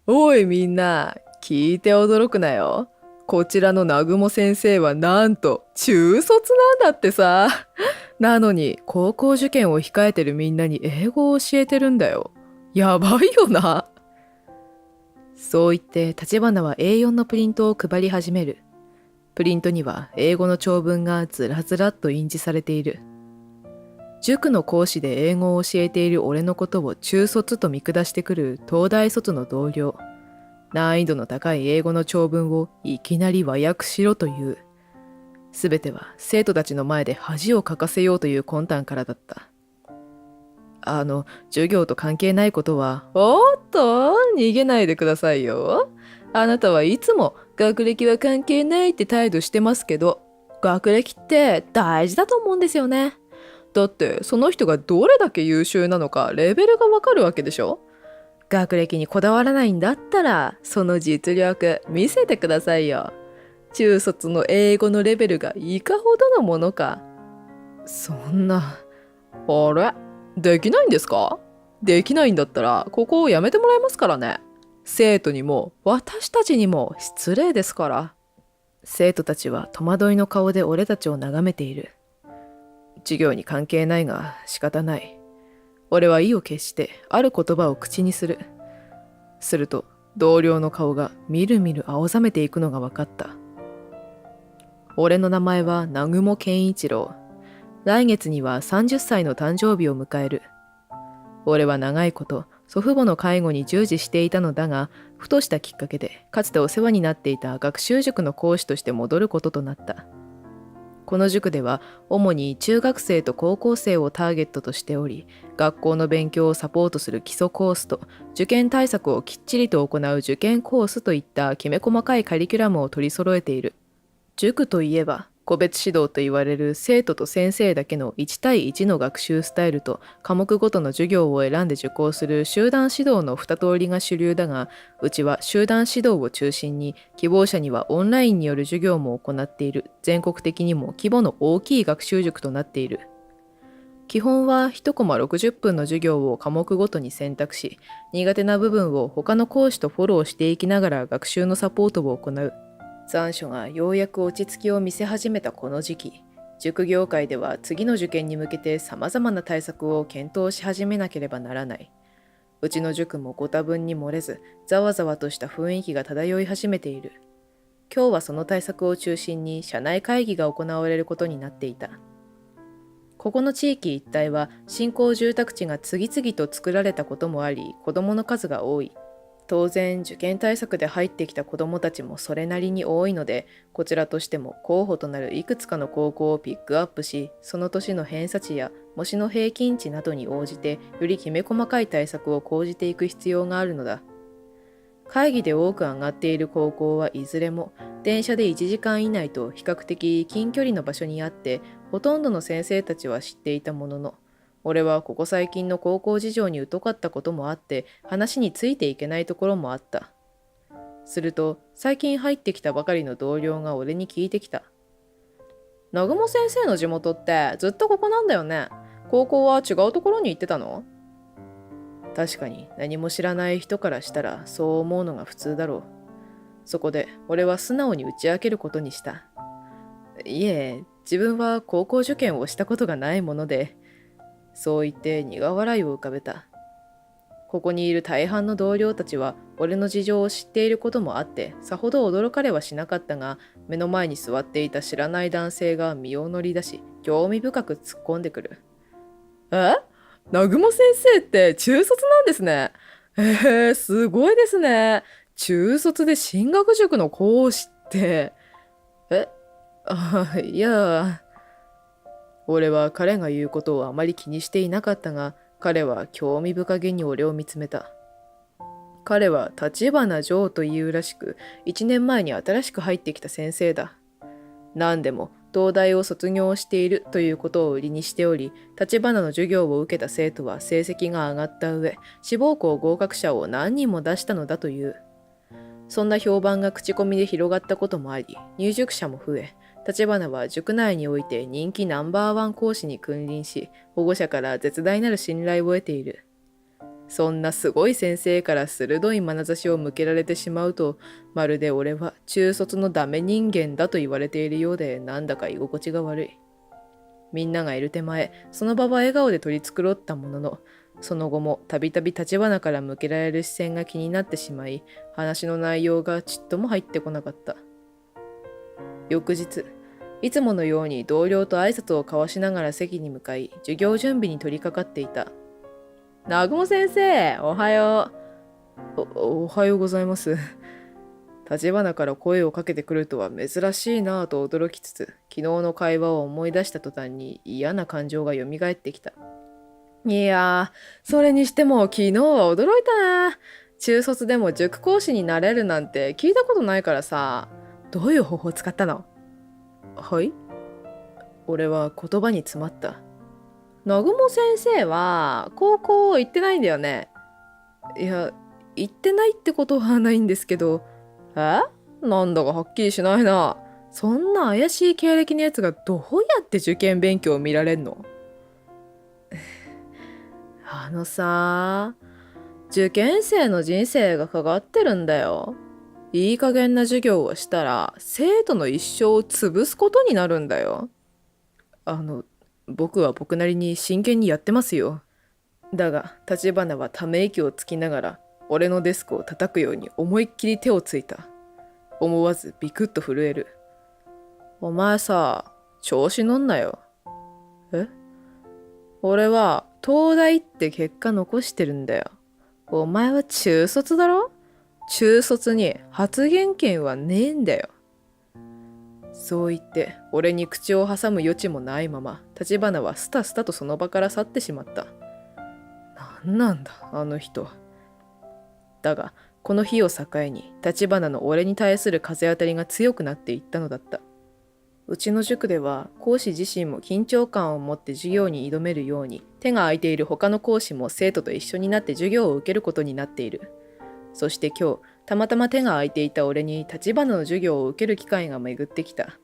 おいみんな、聞いて驚くなよ。こちらの南雲先生はなんと中卒なんだってさ。なのに高校受験を控えてるみんなに英語を教えてるんだよ。やばいよな。そう言って橘は A4 のプリントを配り始める。プリントには英語の長文がずらずらっと印字されている。塾の講師で英語を教えている俺のことを中卒と見下してくる東大卒の同僚。難易度の高い英語の長文をいきなり和訳しろという。すべては生徒たちの前で恥をかかせようという魂胆からだった。授業と関係ないことは、おっと、逃げないでくださいよ。あなたはいつも学歴は関係ないって態度してますけど、学歴って大事だと思うんですよね。だってその人がどれだけ優秀なのかレベルがわかるわけでしょ。学歴にこだわらないんだったら、その実力見せてくださいよ。中卒の英語のレベルがいかほどのものか。そんな、あれできないんですか？できないんだったら、ここをやめてもらえますからね。生徒にも、私たちにも失礼ですから。生徒たちは戸惑いの顔で俺たちを眺めている。授業に関係ないが仕方ない。俺は意を決してある言葉を口にする。すると同僚の顔がみるみる青ざめていくのが分かった。俺の名前は南雲健一郎。来月には30歳の誕生日を迎える。俺は長いこと祖父母の介護に従事していたのだが、ふとしたきっかけでかつてお世話になっていた学習塾の講師として戻ることとなった。この塾では主に中学生と高校生をターゲットとしており、学校の勉強をサポートする基礎コースと受験対策をきっちりと行う受験コースといったきめ細かいカリキュラムを取り揃えている。塾といえば個別指導と言われる生徒と先生だけの1対1の学習スタイルと科目ごとの授業を選んで受講する集団指導の2通りが主流だが、うちは集団指導を中心に希望者にはオンラインによる授業も行っている全国的にも規模の大きい学習塾となっている。基本は1コマ60分の授業を科目ごとに選択し、苦手な部分を他の講師とフォローしていきながら学習のサポートを行う。残暑がようやく落ち着きを見せ始めたこの時期、塾業界では次の受験に向けて様々な対策を検討し始めなければならない。うちの塾もご多分に漏れず、ざわざわとした雰囲気が漂い始めている。今日はその対策を中心に社内会議が行われることになっていた。ここの地域一帯は新興住宅地が次々と作られたこともあり、子どもの数が多い。当然受験対策で入ってきた子どもたちもそれなりに多いので、こちらとしても候補となるいくつかの高校をピックアップし、その年の偏差値や模試の平均値などに応じてよりきめ細かい対策を講じていく必要があるのだ。会議で多く上がっている高校はいずれも電車で1時間以内と比較的近距離の場所にあって、ほとんどの先生たちは知っていたものの、俺はここ最近の高校事情に疎かったこともあって話についていけないところもあった。すると最近入ってきたばかりの同僚が俺に聞いてきた。南雲先生の地元ってずっとここなんだよね。高校は違うところに行ってたの？確かに何も知らない人からしたらそう思うのが普通だろう。そこで俺は素直に打ち明けることにした。いえ、自分は高校受験をしたことがないもので、そう言って苦笑いを浮かべた。ここにいる大半の同僚たちは俺の事情を知っていることもあってさほど驚かれはしなかったが、目の前に座っていた知らない男性が身を乗り出し興味深く突っ込んでくる。え、南雲先生って中卒なんですね。すごいですね。中卒で進学塾の講師って。え、いや、俺は彼が言うことをあまり気にしていなかったが、彼は興味深げに俺を見つめた。彼は立花城というらしく、1年前に新しく入ってきた先生だ。何でも東大を卒業しているということを売りにしており、立花の授業を受けた生徒は成績が上がった上、志望校合格者を何人も出したのだという。そんな評判が口コミで広がったこともあり、入塾者も増え、立花は塾内において人気ナンバーワン講師に君臨し、保護者から絶大なる信頼を得ている。そんなすごい先生から鋭い眼差しを向けられてしまうと、まるで俺は中卒のダメ人間だと言われているようで、なんだか居心地が悪い。みんながいる手前、その場は笑顔で取り繕ったものの、その後もたびたび立花から向けられる視線が気になってしまい、話の内容がちっとも入ってこなかった。翌日、いつものように同僚と挨拶を交わしながら席に向かい、授業準備に取り掛かっていた。南雲先生、おはよう。おはようございます。立花から声をかけてくるとは珍しいなぁと驚きつつ、昨日の会話を思い出した途端に嫌な感情が蘇ってきた。いやー、それにしても昨日は驚いたな。中卒でも塾講師になれるなんて聞いたことないからさ。どういう方法を使ったの？はい？俺は言葉に詰まった。南雲先生は高校行ってないんだよね。いや、行ってないってことはないんですけど。え？なんだかはっきりしないな。そんな怪しい経歴のやつがどうやって受験勉強を見られんの？受験生の人生がかかってるんだよ。いい加減な授業をしたら生徒の一生を潰すことになるんだよ。僕は僕なりに真剣にやってますよ。だが、立花はため息をつきながら、俺のデスクを叩くように思いっきり手をついた。思わずビクッと震える。お前さ、調子乗んなよ。え？俺は東大って結果残してるんだよ。お前は中卒だろ？中卒に発言権はねえんだよ。そう言って俺に口を挟む余地もないまま、立花はスタスタとその場から去ってしまった。なんなんだあの人。だがこの日を境に立花の俺に対する風当たりが強くなっていったのだった。うちの塾では講師自身も緊張感を持って授業に挑めるように、手が空いている他の講師も生徒と一緒になって授業を受けることになっている。そして今日、たまたま手が空いていた俺に立花の授業を受ける機会が巡ってきた。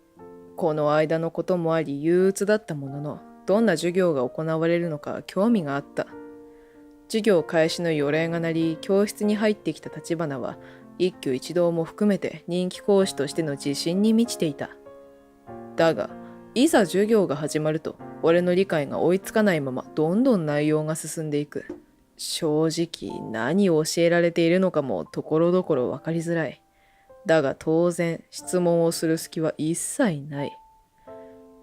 この間のこともあり憂鬱だったものの、どんな授業が行われるのか興味があった。授業開始の予令が鳴り、教室に入ってきた立花は、一挙一動も含めて人気講師としての自信に満ちていた。だが、いざ授業が始まると、俺の理解が追いつかないままどんどん内容が進んでいく。正直何を教えられているのかもところどころ分かりづらい。だが当然質問をする隙は一切ない。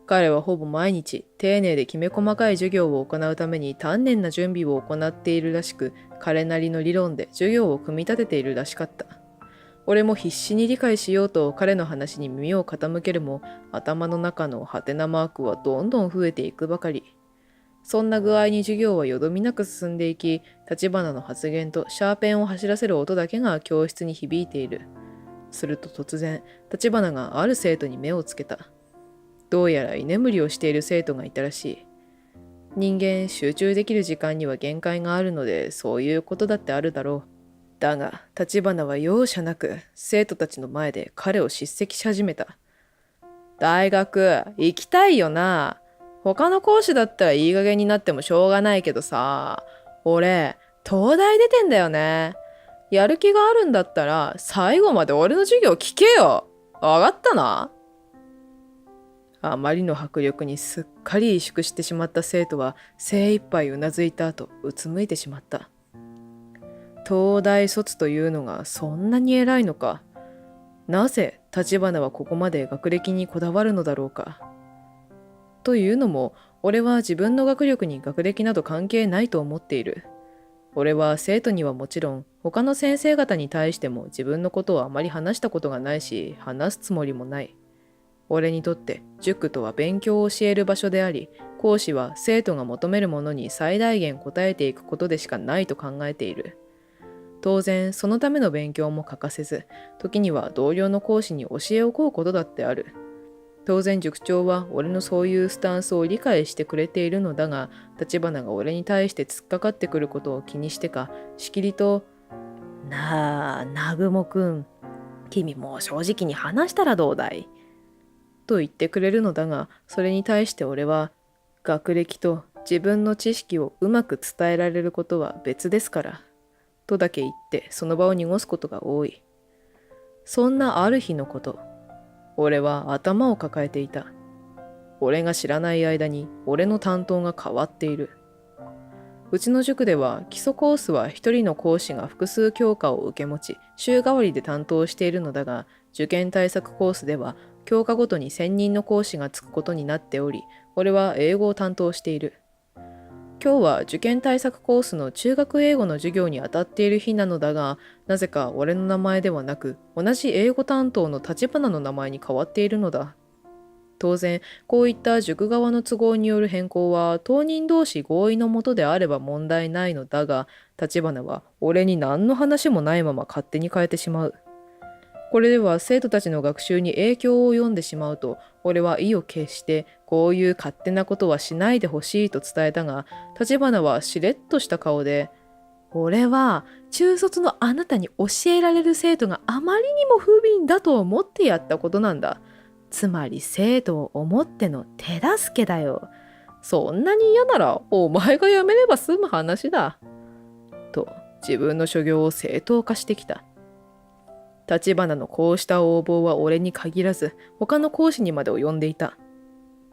彼はほぼ毎日丁寧できめ細かい授業を行うために丹念な準備を行っているらしく、彼なりの理論で授業を組み立てているらしかった。俺も必死に理解しようと彼の話に耳を傾けるも、頭の中のハテナマークはどんどん増えていくばかり。そんな具合に授業はよどみなく進んでいき、立花の発言とシャーペンを走らせる音だけが教室に響いている。すると突然、立花がある生徒に目をつけた。どうやら居眠りをしている生徒がいたらしい。人間、集中できる時間には限界があるので、そういうことだってあるだろう。だが、立花は容赦なく、生徒たちの前で彼を叱責し始めた。大学、行きたいよな。他の講師だったらいい加減になってもしょうがないけどさ、俺、東大出てんだよね。やる気があるんだったら、最後まで俺の授業聞けよ。わかったな。あまりの迫力にすっかり萎縮してしまった生徒は精一杯うなずいた後、うつむいてしまった。東大卒というのがそんなに偉いのか。なぜ立花はここまで学歴にこだわるのだろうか。というのも、俺は自分の学力に学歴など関係ないと思っている。俺は生徒にはもちろん、他の先生方に対しても自分のことをあまり話したことがないし、話すつもりもない。俺にとって塾とは勉強を教える場所であり、講師は生徒が求めるものに最大限応えていくことでしかないと考えている。当然、そのための勉強も欠かせず、時には同僚の講師に教えを請うことだってある。当然塾長は俺のそういうスタンスを理解してくれているのだが、立花が俺に対して突っかかってくることを気にしてか、しきりと、なあ、南雲くん、君も正直に話したらどうだいと言ってくれるのだが、それに対して俺は、学歴と自分の知識をうまく伝えられることは別ですから、とだけ言ってその場を濁すことが多い。そんなある日のこと、俺は頭を抱えていた。俺が知らない間に俺の担当が変わっている。うちの塾では基礎コースは一人の講師が複数教科を受け持ち、週替わりで担当しているのだが、受験対策コースでは教科ごとに専任の講師がつくことになっており、俺は英語を担当している。今日は受験対策コースの中学英語の授業に当たっている日なのだが、なぜか俺の名前ではなく、同じ英語担当の立花の名前に変わっているのだ。当然、こういった塾側の都合による変更は当人同士合意のもとであれば問題ないのだが、立花は俺に何の話もないまま勝手に変えてしまう。これでは生徒たちの学習に影響を及んでしまうと、俺は意を決してこういう勝手なことはしないでほしいと伝えたが、立花はしれっとした顔で、俺は中卒のあなたに教えられる生徒があまりにも不憫だと思ってやったことなんだ。つまり生徒を思っての手助けだよ。そんなに嫌ならお前が辞めれば済む話だ。と自分の所業を正当化してきた。立花のこうした横暴は俺に限らず他の講師にまで及んでいた。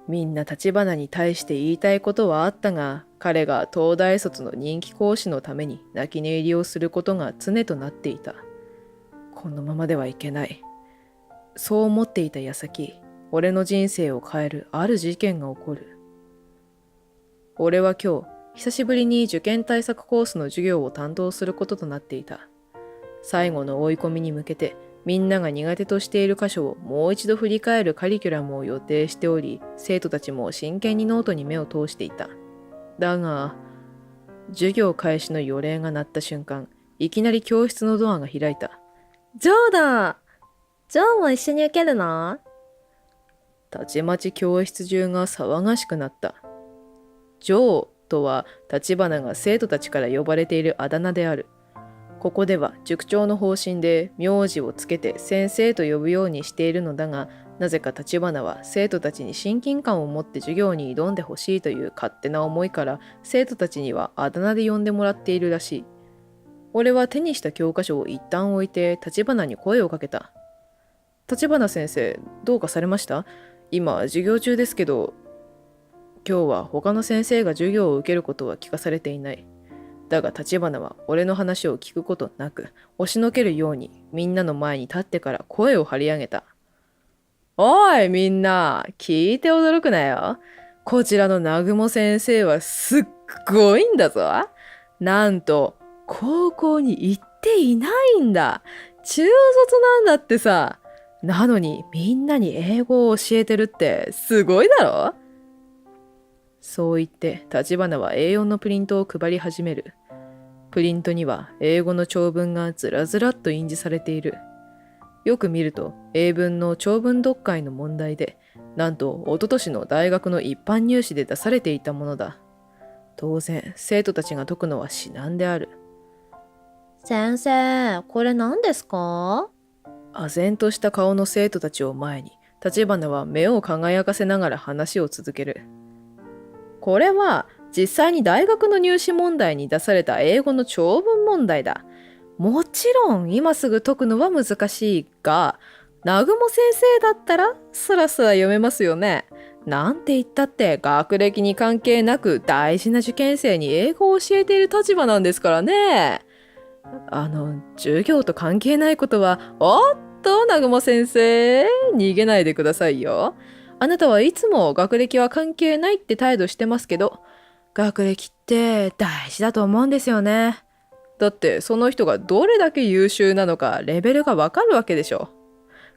みんな立花に対して言いたいことはあったが、彼が東大卒の人気講師のために泣き寝入りをすることが常となっていた。このままではいけない。そう思っていた矢先、俺の人生を変えるある事件が起こる。俺は今日、久しぶりに受験対策コースの授業を担当することとなっていた。最後の追い込みに向けて、みんなが苦手としている箇所をもう一度振り返るカリキュラムを予定しており、生徒たちも真剣にノートに目を通していた。だが、授業開始の予令が鳴った瞬間、いきなり教室のドアが開いた。ジョーだ。ジョーも一緒に受けるの？たちまち教室中が騒がしくなった。ジョーとは立花が生徒たちから呼ばれているあだ名である。ここでは塾長の方針で名字をつけて先生と呼ぶようにしているのだが、なぜか立花は生徒たちに親近感を持って授業に挑んでほしいという勝手な思いから生徒たちにはあだ名で呼んでもらっているらしい。俺は手にした教科書を一旦置いて立花に声をかけた。立花先生、どうかされました？今授業中ですけど。今日は他の先生が授業を受けることは聞かされていない。だが立花は俺の話を聞くことなく、押しのけるようにみんなの前に立ってから声を張り上げた。おいみんな、聞いて驚くなよ。こちらの南雲先生はすっごいんだぞ。なんと、高校に行っていないんだ。中卒なんだってさ。なのにみんなに英語を教えてるってすごいだろ？そう言って立花は A4 のプリントを配り始める。プリントには英語の長文がずらずらっと印字されている。よく見ると英文の長文読解の問題で、なんと一昨年の大学の一般入試で出されていたものだ。当然生徒たちが解くのは至難である。先生、これ何ですか？唖然とした顔の生徒たちを前に、立花は目を輝かせながら話を続ける。これは実際に大学の入試問題に出された英語の長文問題だ。もちろん今すぐ解くのは難しいが、南雲先生だったらスラスラ読めますよね。なんて言ったって学歴に関係なく大事な受験生に英語を教えている立場なんですからね。授業と関係ないことは、南雲先生、逃げないでくださいよ。あなたはいつも学歴は関係ないって態度してますけど、学歴って大事だと思うんですよね。だってその人がどれだけ優秀なのかレベルがわかるわけでしょ。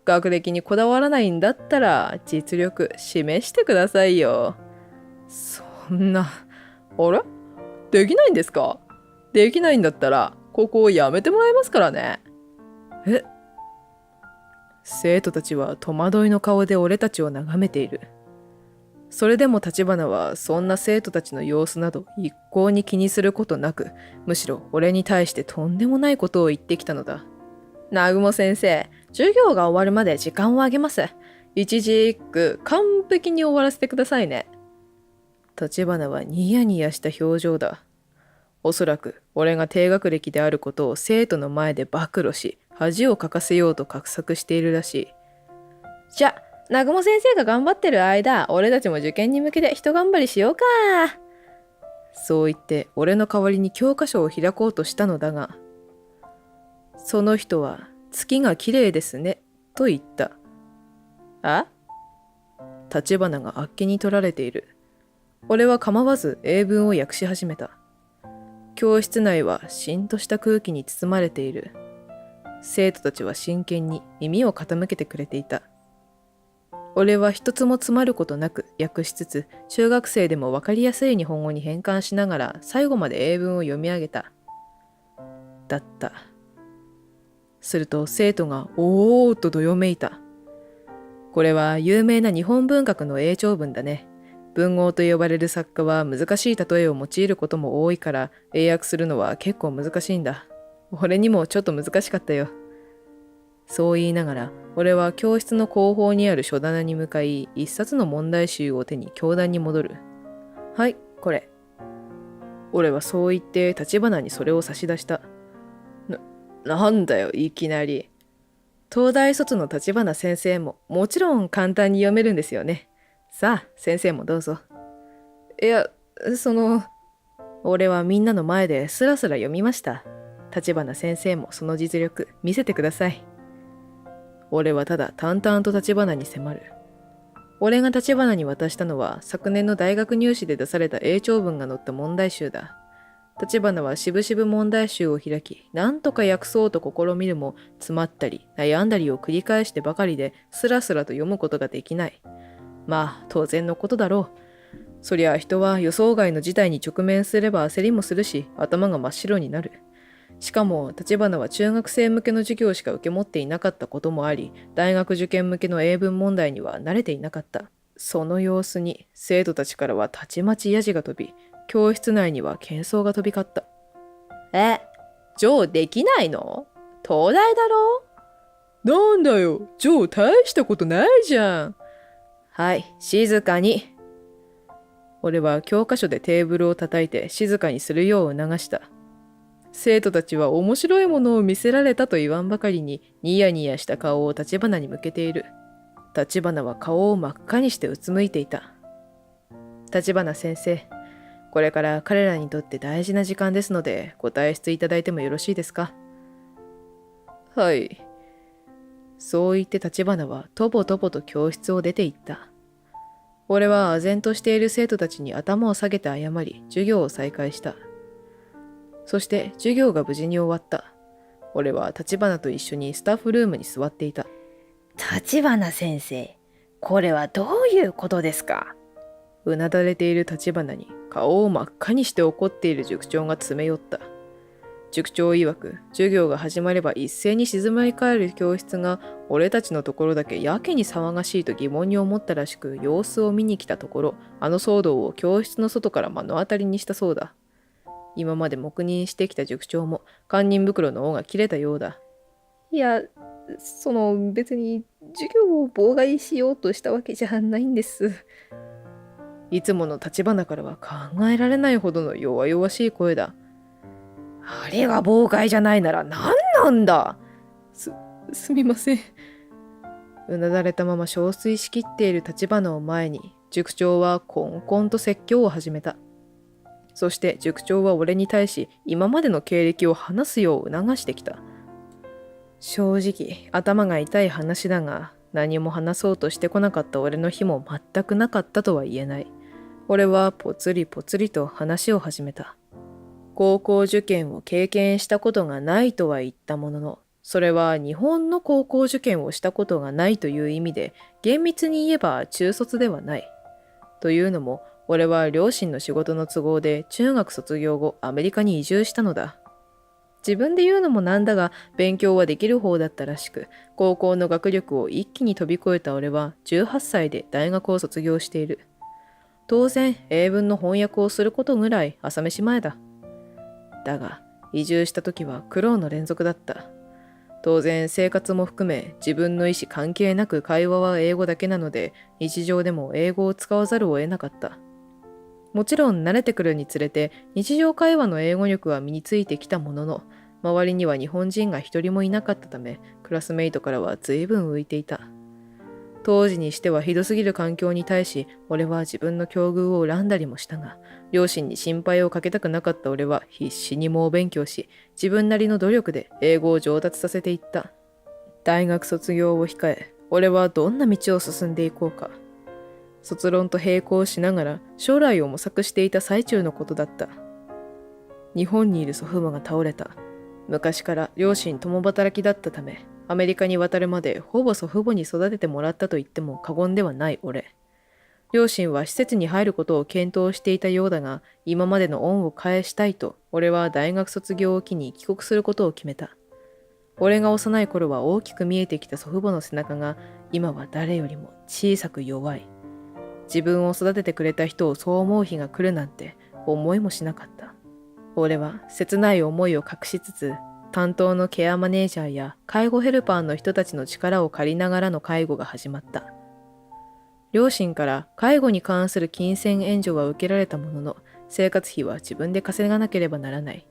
学歴にこだわらないんだったら実力示してくださいよ。そんな、あれ？できないんですか？できないんだったらここをやめてもらいますからね。え？生徒たちは戸惑いの顔で俺たちを眺めている。それでも立花はそんな生徒たちの様子など一向に気にすることなく、むしろ俺に対してとんでもないことを言ってきたのだ。南雲先生、授業が終わるまで時間をあげます。一字一句完璧に終わらせてくださいね。立花はニヤニヤした表情だ。おそらく俺が低学歴であることを生徒の前で暴露し、恥をかかせようと画策しているらしい。じゃ、南雲先生が頑張ってる間、俺たちも受験に向けて一頑張りしようか。そう言って俺の代わりに教科書を開こうとしたのだが、その人は月が綺麗ですねと言った。あ？立花があっけに取られている。俺は構わず英文を訳し始めた。教室内はしんとした空気に包まれている。生徒たちは真剣に耳を傾けてくれていた。俺は一つも詰まることなく訳しつつ、中学生でも分かりやすい日本語に変換しながら最後まで英文を読み上げた。だった。すると生徒がおーっとどよめいた。これは有名な日本文学の英長文だね。文豪と呼ばれる作家は難しい例えを用いることも多いから英訳するのは結構難しいんだ。俺にもちょっと難しかったよ。そう言いながら俺は教室の後方にある書棚に向かい一冊の問題集を手に教壇に戻る。はい、これ。俺はそう言って立花にそれを差し出した。なんだよ、いきなり。東大卒の立花先生ももちろん簡単に読めるんですよね。さあ、先生もどうぞ。いや、俺はみんなの前でスラスラ読みました。立花先生もその実力見せてください。俺はただ淡々と立花に迫る。俺が立花に渡したのは昨年の大学入試で出された英長文が載った問題集だ。立花はしぶしぶ問題集を開き、なんとか訳そうと試みるも、詰まったり悩んだりを繰り返してばかりで、スラスラと読むことができない。まあ、当然のことだろう。そりゃ人は予想外の事態に直面すれば焦りもするし、頭が真っ白になる。しかも、立花は中学生向けの授業しか受け持っていなかったこともあり、大学受験向けの英文問題には慣れていなかった。その様子に、生徒たちからはたちまちヤジが飛び、教室内には喧騒が飛び交った。ジョーできないの？東大だろ？なんだよ、ジョー大したことないじゃん。はい、静かに。俺は教科書でテーブルを叩いて静かにするよう促した。生徒たちは面白いものを見せられたと言わんばかりにニヤニヤした顔を立花に向けている。立花は顔を真っ赤にしてうつむいていた。立花先生、これから彼らにとって大事な時間ですのでご退出いただいてもよろしいですか？はい。そう言って立花はとぼとぼと教室を出て行った。俺は唖然としている生徒たちに頭を下げて謝り、授業を再開した。そして授業が無事に終わった。俺は立花と一緒にスタッフルームに座っていた。立花先生、これはどういうことですか？うなだれている立花に顔を真っ赤にして怒っている塾長が詰め寄った。塾長曰く、授業が始まれば一斉に静まり返る教室が俺たちのところだけやけに騒がしいと疑問に思ったらしく様子を見に来たところ、あの騒動を教室の外から目の当たりにしたそうだ。今まで黙認してきた塾長も堪忍袋の緒が切れたようだ。いや、別に授業を妨害しようとしたわけじゃないんです。いつもの立花からは考えられないほどの弱々しい声だ。あれが妨害じゃないなら何なんだ。すみません。うなだれたまま憔悴しきっている立花を前に、塾長はこんこんと説教を始めた。そして塾長は俺に対し今までの経歴を話すよう促してきた。正直頭が痛い話だが、何も話そうとしてこなかった俺の日も全くなかったとは言えない。俺はぽつりぽつりと話を始めた。高校受験を経験したことがないとは言ったものの、それは日本の高校受験をしたことがないという意味で、厳密に言えば中卒ではない。というのも、俺は両親の仕事の都合で中学卒業後アメリカに移住したのだ。自分で言うのもなんだが、勉強はできる方だったらしく、高校の学力を一気に飛び越えた俺は18歳で大学を卒業している。当然、英文の翻訳をすることぐらい朝飯前だ。だが、移住した時は苦労の連続だった。当然、生活も含め自分の意思関係なく会話は英語だけなので、日常でも英語を使わざるを得なかった。もちろん慣れてくるにつれて日常会話の英語力は身についてきたものの、周りには日本人が一人もいなかったため、クラスメイトからは随分浮いていた。当時にしてはひどすぎる環境に対し、俺は自分の境遇を恨んだりもしたが、両親に心配をかけたくなかった俺は必死に猛勉強し、自分なりの努力で英語を上達させていった。大学卒業を控え、俺はどんな道を進んでいこうか。卒論と並行しながら将来を模索していた最中のことだった。日本にいる祖父母が倒れた。昔から両親共働きだったため、アメリカに渡るまでほぼ祖父母に育ててもらったと言っても過言ではない俺。両親は施設に入ることを検討していたようだが、今までの恩を返したいと、俺は大学卒業を機に帰国することを決めた。俺が幼い頃は大きく見えてきた祖父母の背中が、今は誰よりも小さく弱い。自分を育ててくれた人をそう思う日が来るなんて思いもしなかった。俺は切ない思いを隠しつつ、担当のケアマネージャーや介護ヘルパーの人たちの力を借りながらの介護が始まった。両親から介護に関する金銭援助は受けられたものの、生活費は自分で稼がなければならない。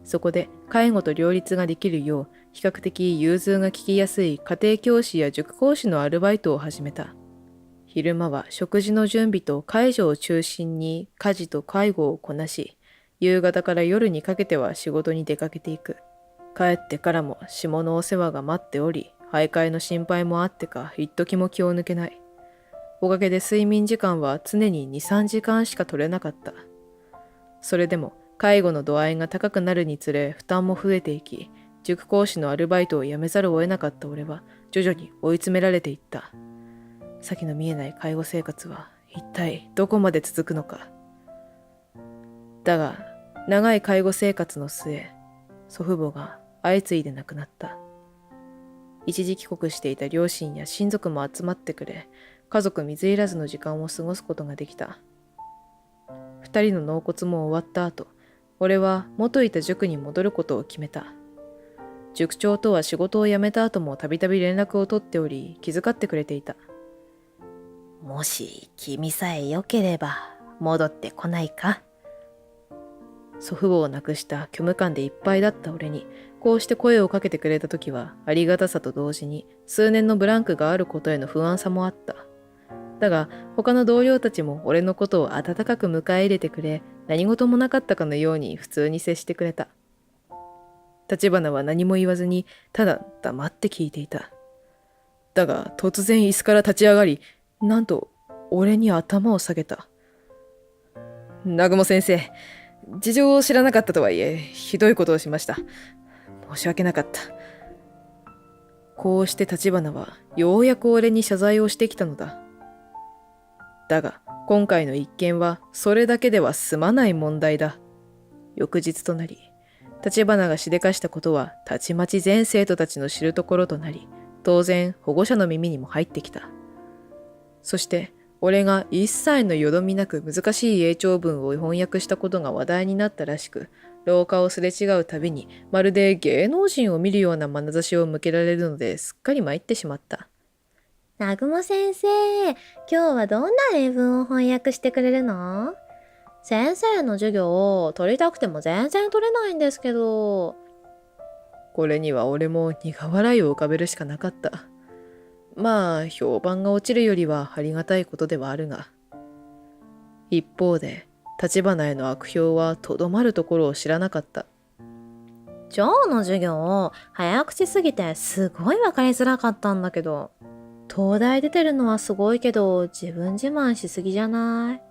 そこで介護と両立ができるよう、比較的融通が利きやすい家庭教師や塾講師のアルバイトを始めた。昼間は食事の準備と介助を中心に家事と介護をこなし、夕方から夜にかけては仕事に出かけていく。帰ってからも下のお世話が待っており、徘徊の心配もあってか一時も気を抜けない。おかげで睡眠時間は常に2、3時間しか取れなかった。それでも介護の度合いが高くなるにつれ負担も増えていき、塾講師のアルバイトを辞めざるを得なかった俺は徐々に追い詰められていった。先の見えない介護生活は一体どこまで続くのか。だが、長い介護生活の末、祖父母が相次いで亡くなった。一時帰国していた両親や親族も集まってくれ、家族水入らずの時間を過ごすことができた。二人の納骨も終わった後、俺は元いた塾に戻ることを決めた。塾長とは仕事を辞めた後もたびたび連絡を取っており、気遣ってくれていた。もし君さえ良ければ戻ってこないか。祖父母を亡くした虚無感でいっぱいだった俺に、こうして声をかけてくれた時はありがたさと同時に数年のブランクがあることへの不安さもあった。だが他の同僚たちも俺のことを温かく迎え入れてくれ、何事もなかったかのように普通に接してくれた。立花は何も言わずにただ黙って聞いていた。だが突然椅子から立ち上がり、なんと俺に頭を下げた。南雲先生、事情を知らなかったとはいえ、ひどいことをしました。申し訳なかった。こうして立花はようやく俺に謝罪をしてきたのだ。だが、今回の一件はそれだけでは済まない問題だ。翌日となり、立花がしでかしたことはたちまち全生徒たちの知るところとなり、当然保護者の耳にも入ってきた。そして、俺が一切のよどみなく難しい英長文を翻訳したことが話題になったらしく、廊下をすれ違うたびにまるで芸能人を見るような眼差しを向けられるのですっかり参ってしまった。南雲先生、今日はどんな英文を翻訳してくれるの？先生の授業を取りたくても全然取れないんですけど。これには俺も苦笑いを浮かべるしかなかった。まあ評判が落ちるよりはありがたいことではあるが、一方で立花への悪評はとどまるところを知らなかった。今日の授業早口すぎてすごい分かりづらかったんだけど、東大出てるのはすごいけど自分自慢しすぎじゃない？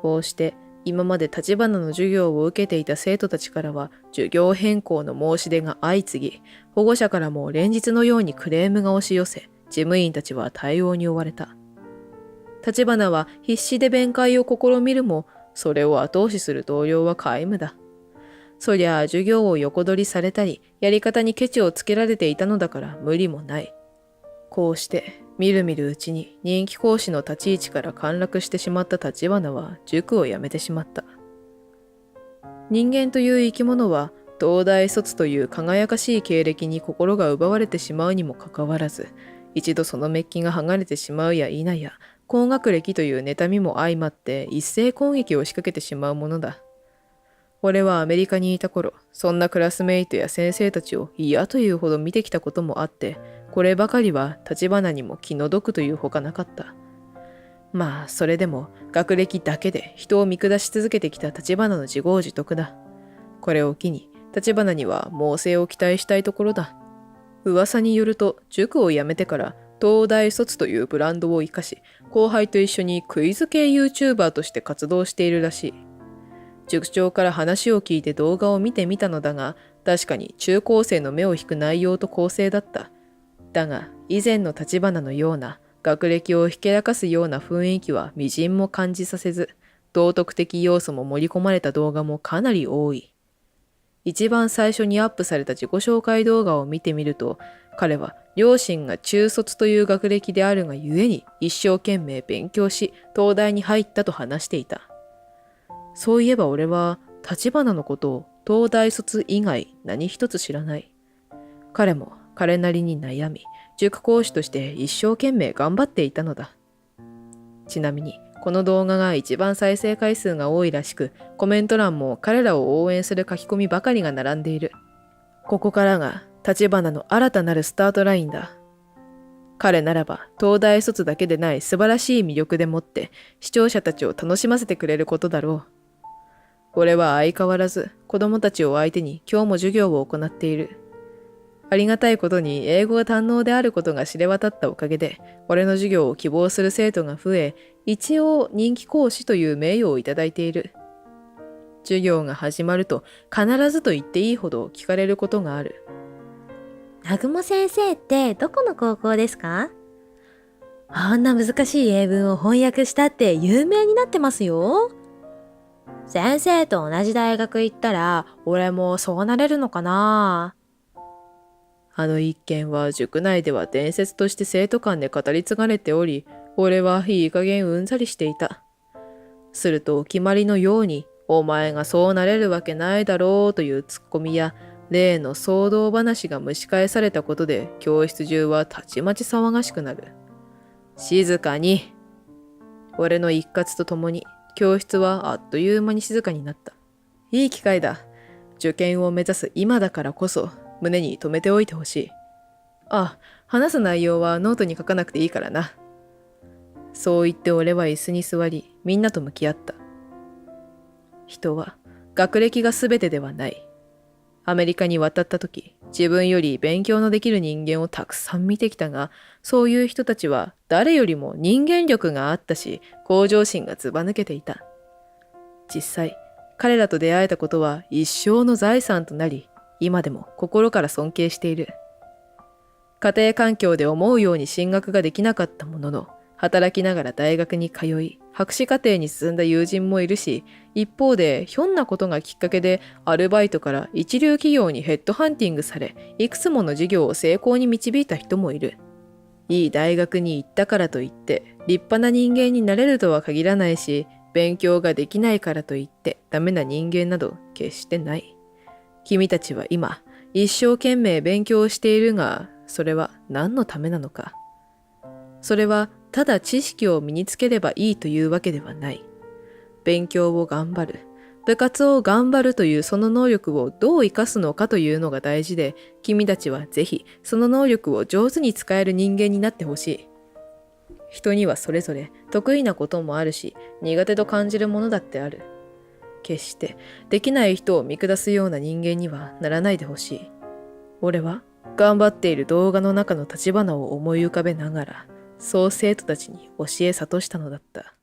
こうして今まで立花の授業を受けていた生徒たちからは授業変更の申し出が相次ぎ、保護者からも連日のようにクレームが押し寄せ、事務員たちは対応に追われた。立花は必死で弁解を試みるも、それを後押しする同僚は皆無だ。そりゃあ授業を横取りされたり、やり方にケチをつけられていたのだから無理もない。こうして、みるみるうちに人気講師の立ち位置から陥落してしまった立花は塾を辞めてしまった。人間という生き物は東大卒という輝かしい経歴に心が奪われてしまうにもかかわらず、一度そのメッキが剥がれてしまうや否や、高学歴という妬みも相まって一斉攻撃を仕掛けてしまうものだ。俺はアメリカにいた頃、そんなクラスメイトや先生たちを嫌というほど見てきたこともあって、こればかりは橘にも気の毒というほかなかった。まあ、それでも学歴だけで人を見下し続けてきた橘の自業自得だ。これを機に、橘には猛省を期待したいところだ。噂によると、塾を辞めてから東大卒というブランドを生かし、後輩と一緒にクイズ系 YouTuber として活動しているらしい。塾長から話を聞いて動画を見てみたのだが、確かに中高生の目を引く内容と構成だった。だが、以前の橘のような学歴をひけらかすような雰囲気はみじんも感じさせず、道徳的要素も盛り込まれた動画もかなり多い。一番最初にアップされた自己紹介動画を見てみると、彼は両親が中卒という学歴であるがゆえに一生懸命勉強し、東大に入ったと話していた。そういえば俺は橘のことを東大卒以外何一つ知らない。彼も彼なりに悩み、塾講師として一生懸命頑張っていたのだ。ちなみに、この動画が一番再生回数が多いらしく、コメント欄も彼らを応援する書き込みばかりが並んでいる。ここからが橘の新たなるスタートラインだ。彼ならば東大卒だけでない素晴らしい魅力でもって視聴者たちを楽しませてくれることだろう。俺は相変わらず子供たちを相手に今日も授業を行っている。ありがたいことに英語が堪能であることが知れ渡ったおかげで、俺の授業を希望する生徒が増え、一応人気講師という名誉をいただいている。授業が始まると必ずと言っていいほど聞かれることがある。南雲先生ってどこの高校ですか？あんな難しい英文を翻訳したって有名になってますよ。先生と同じ大学行ったら俺もそうなれるのかな？あの一件は塾内では伝説として生徒間で語り継がれており、俺はいい加減うんざりしていた。するとお決まりのように、お前がそうなれるわけないだろうというツッコミや、例の騒動話が蒸し返されたことで教室中はたちまち騒がしくなる。静かに。俺の一喝とともに教室はあっという間に静かになった。いい機会だ。受験を目指す今だからこそ胸に留めておいてほしい。あ、話す内容はノートに書かなくていいからな。そう言って俺は椅子に座り、みんなと向き合った。人は学歴が全てではない。アメリカに渡った時、自分より勉強のできる人間をたくさん見てきたが、そういう人たちは誰よりも人間力があったし、向上心がずば抜けていた。実際、彼らと出会えたことは一生の財産となり、今でも心から尊敬している。家庭環境で思うように進学ができなかったものの、働きながら大学に通い、博士課程に進んだ友人もいるし、一方でひょんなことがきっかけでアルバイトから一流企業にヘッドハンティングされ、いくつもの事業を成功に導いた人もいる。いい大学に行ったからといって立派な人間になれるとは限らないし、勉強ができないからといってダメな人間など決してない。君たちは今一生懸命勉強しているが、それは何のためなのか。それはただ知識を身につければいいというわけではない。勉強を頑張る、部活を頑張るというその能力をどう生かすのかというのが大事で、君たちはぜひその能力を上手に使える人間になってほしい。人にはそれぞれ得意なこともあるし、苦手と感じるものだってある。決してできない人を見下すような人間にはならないでほしい。俺は頑張っている動画の中の橘を思い浮かべながら、そう生徒たちに教え諭したのだった。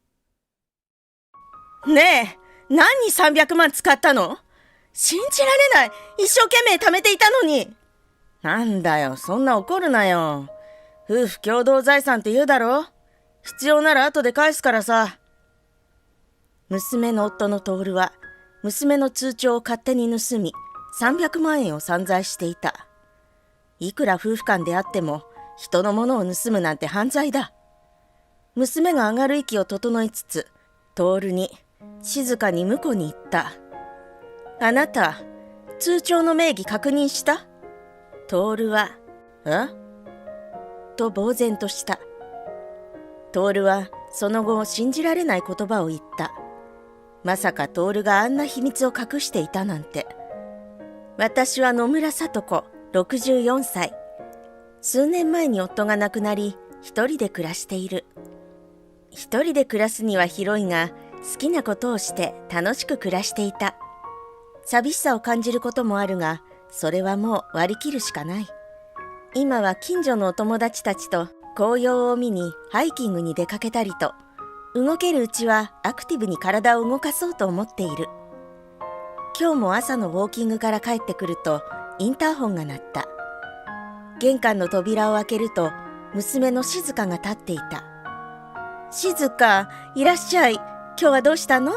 ねえ、何に300万使ったの？信じられない。一生懸命貯めていたのに。なんだよ、そんな怒るなよ。夫婦共同財産って言うだろ？必要なら後で返すからさ。娘の夫の徹は、娘の通帳を勝手に盗み、300万円を散財していた。いくら夫婦間であっても、人のものを盗むなんて犯罪だ。娘が上がる息を整いつつ、徹に静かに婿に言った。あなた、通帳の名義確認した？徹は、と呆然とした。徹はその後信じられない言葉を言った。まさか徹があんな秘密を隠していたなんて。私は野村聡子、64歳。数年前に夫が亡くなり、一人で暮らしている。一人で暮らすには広いが、好きなことをして楽しく暮らしていた。寂しさを感じることもあるが、それはもう割り切るしかない。今は近所のお友達たちと紅葉を見にハイキングに出かけたりと、動けるうちはアクティブに体を動かそうと思っている。今日も朝のウォーキングから帰ってくるとインターホンが鳴った。玄関の扉を開けると娘の静香が立っていた。静香、いらっしゃい。今日はどうしたの？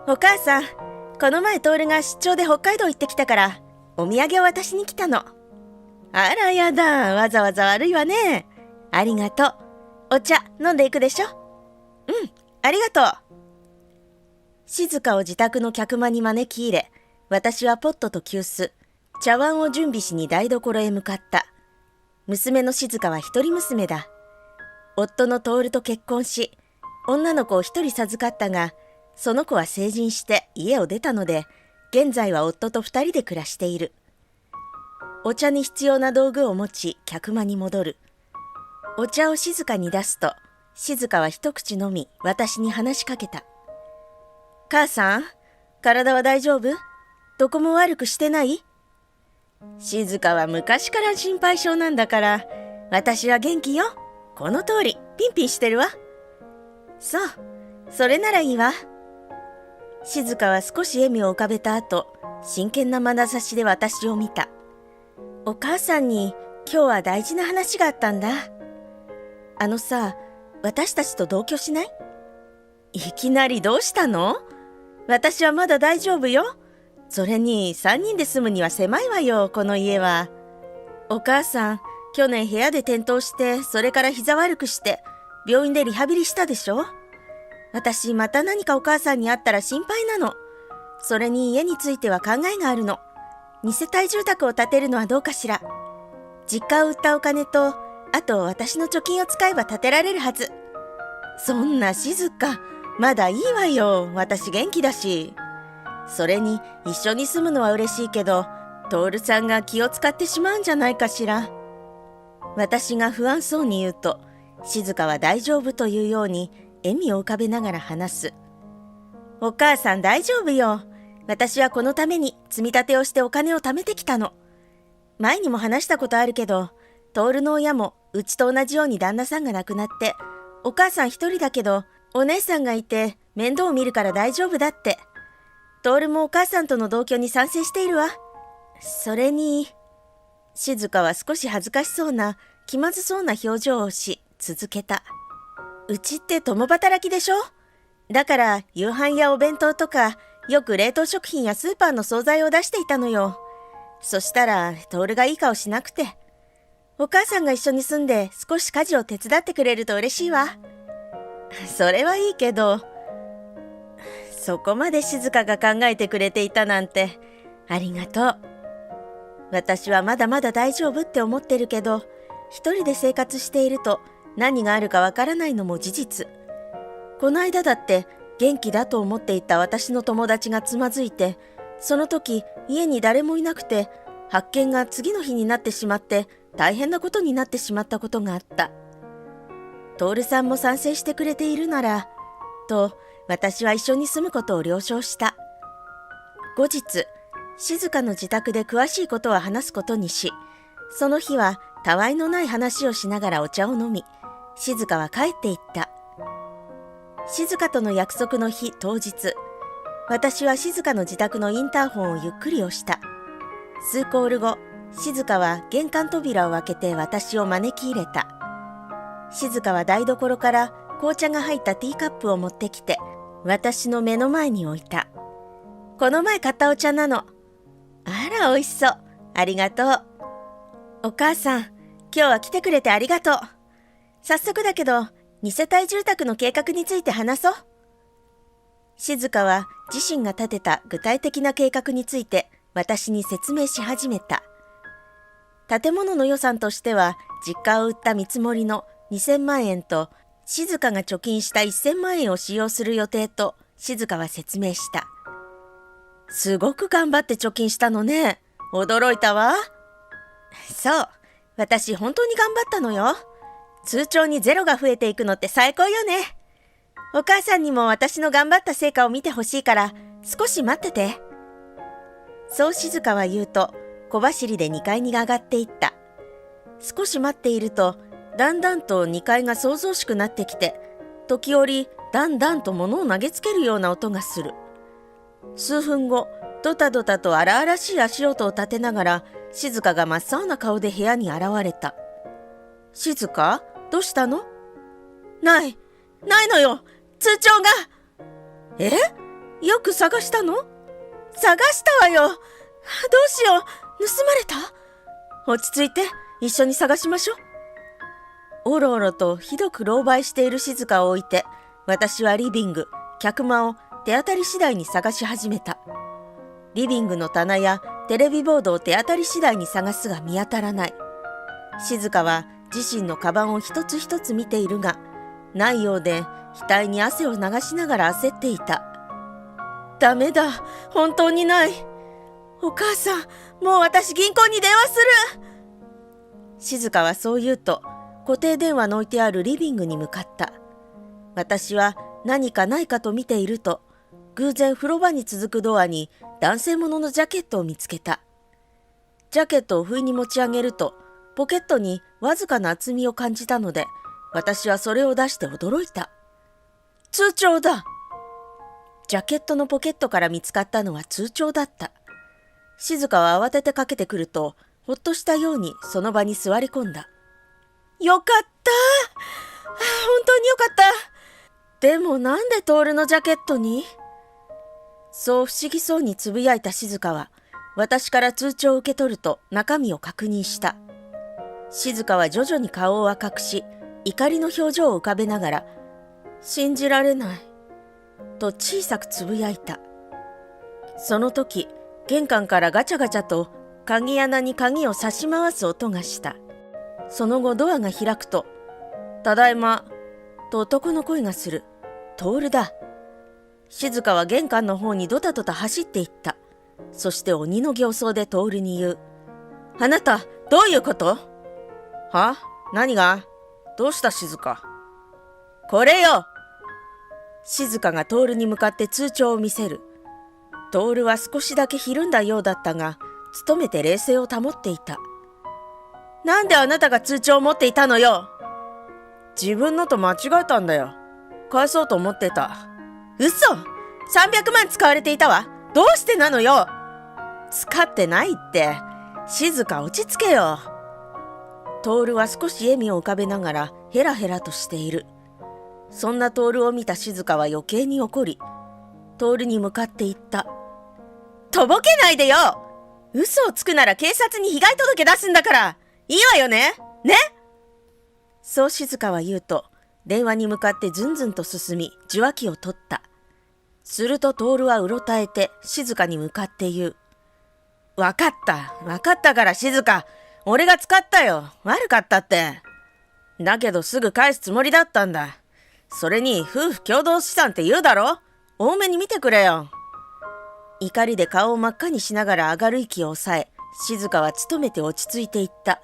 お母さん、この前徹が出張で北海道行ってきたからお土産を渡しに来たの。あらやだ、わざわざ悪いわね。ありがとう。お茶飲んでいくでしょ？うん、ありがとう。静香を自宅の客間に招き入れ、私はポットと急須、茶碗を準備しに台所へ向かった。娘の静香は一人娘だ。夫の徹と結婚し、女の子を一人授かったが、その子は成人して家を出たので、現在は夫と二人で暮らしている。お茶に必要な道具を持ち、客間に戻る。お茶を静かに出すと、静香は一口飲み、私に話しかけた。母さん、体は大丈夫？どこも悪くしてない？静香は昔から心配性なんだから、私は元気よ。この通り、ピンピンしてるわ。そう、それならいいわ。静香は少し笑みを浮かべた後、真剣な眼差しで私を見た。お母さんに今日は大事な話があったんだ。あのさ、私たちと同居しない？いきなりどうしたの？私はまだ大丈夫よ。それに3人で住むには狭いわよ、この家は。お母さん、去年部屋で転倒して、それから膝悪くして、病院でリハビリしたでしょ？私、また何かお母さんに会ったら心配なの。それに家については考えがあるの。2世帯住宅を建てるのはどうかしら。実家を売ったお金と、あと私の貯金を使えば建てられるはず。そんな静香、まだいいわよ。私元気だし。それに一緒に住むのは嬉しいけど、徹さんが気を使ってしまうんじゃないかしら。私が不安そうに言うと、静香は大丈夫というように笑みを浮かべながら話す。お母さん大丈夫よ。私はこのために積み立てをしてお金を貯めてきたの。前にも話したことあるけど、徹の親もうちと同じように旦那さんが亡くなって、お母さん一人だけど、お姉さんがいて面倒を見るから大丈夫だって。徹もお母さんとの同居に賛成しているわ。それに、静香は少し恥ずかしそうな、気まずそうな表情をし、続けた。うちって共働きでしょ？だから夕飯やお弁当とか、よく冷凍食品やスーパーの惣菜を出していたのよ。そしたら、徹がいい顔しなくて。お母さんが一緒に住んで少し家事を手伝ってくれると嬉しいわ。それはいいけど、そこまで静香が考えてくれていたなんて、ありがとう。私はまだまだ大丈夫って思ってるけど、一人で生活していると何があるかわからないのも事実。この間だって元気だと思っていた私の友達がつまずいて、その時家に誰もいなくて、発見が次の日になってしまって大変なことになってしまったことがあった。徹さんも賛成してくれているなら、と私は一緒に住むことを了承した。後日、静香の自宅で詳しいことは話すことにし、その日はたわいのない話をしながらお茶を飲み、静香は帰っていった。静香との約束の日当日、私は静香の自宅のインターホンをゆっくり押した。数コール後、静香は玄関扉を開けて私を招き入れた。静香は台所から紅茶が入ったティーカップを持ってきて、私の目の前に置いた。この前買ったお茶なの。あら、美味しそう。ありがとう。お母さん、今日は来てくれてありがとう。早速だけど、2世帯住宅の計画について話そう。静香は自身が立てた具体的な計画について私に説明し始めた。建物の予算としては、実家を売った見積もりの2000万円と静香が貯金した1000万円を使用する予定と静香は説明した。すごく頑張って貯金したのね。驚いたわ。そう、私本当に頑張ったのよ。通帳にゼロが増えていくのって最高よね。お母さんにも私の頑張った成果を見てほしいから少し待ってて。そう静香は言うと小走りで2階に上がっていった。少し待っているとだんだんと2階が騒々しくなってきて、時折だんだんと物を投げつけるような音がする。数分後、ドタドタと荒々しい足音を立てながら静香が真っ青な顔で部屋に現れた。静香、どうしたの？ないのよ、通帳が。よく探したの？探したわよ。どうしよう、盗まれた？落ち着いて、一緒に探しましょう。おろおろとひどく狼狽している静香を置いて、私はリビング、客間を手当たり次第に探し始めた。リビングの棚やテレビボードを手当たり次第に探すが見当たらない。静香は自身のカバンを一つ一つ見ているが、ないようで額に汗を流しながら焦っていた。ダメだ、本当にない。お母さん、もう私銀行に電話する。静香はそう言うと、固定電話の置いてあるリビングに向かった。私は何かないかと見ていると、偶然風呂場に続くドアに男性もののジャケットを見つけた。ジャケットを不意に持ち上げると、ポケットにわずかな厚みを感じたので、私はそれを出して驚いた。通帳だ。ジャケットのポケットから見つかったのは通帳だった。静香は慌ててかけてくると、ほっとしたようにその場に座り込んだ。よかった。本当によかった。でもなんでトールのジャケットに？そう不思議そうにつぶやいた静香は、私から通帳を受け取ると中身を確認した。静香は徐々に顔を赤くし、怒りの表情を浮かべながら、信じられない、と小さくつぶやいた。その時、玄関からガチャガチャと鍵穴に鍵を差し回す音がした。その後ドアが開くと、ただいま、と男の声がする。トールだ。静香は玄関の方にドタドタ走っていった。そして鬼の形相でトールに言う。あなた、どういうこと？は？何が？どうした静香？これよ！静香がトールに向かって通帳を見せる。トールは少しだけひるんだようだったが、努めて冷静を保っていた。なんであなたが通帳を持っていたのよ？自分のと間違えたんだよ。返そうと思ってた。嘘！ 300 万使われていたわ。どうしてなのよ？使ってないって。静香、落ち着けよ。トールは少し笑みを浮かべながらヘラヘラとしている。そんなトールを見た静香は余計に怒り、トールに向かって言った。とぼけないでよ！嘘をつくなら警察に被害届出すんだから、いいわよね？ね？そう静香は言うと、電話に向かってずんずんと進み、受話器を取った。するとトールはうろたえて静香に向かって言う。わかったから静香。俺が使ったよ。悪かったって。だけどすぐ返すつもりだったんだ。それに夫婦共同資産って言うだろ？多めに見てくれよ。怒りで顔を真っ赤にしながら上がる息を抑え、静香は努めて落ち着いていった。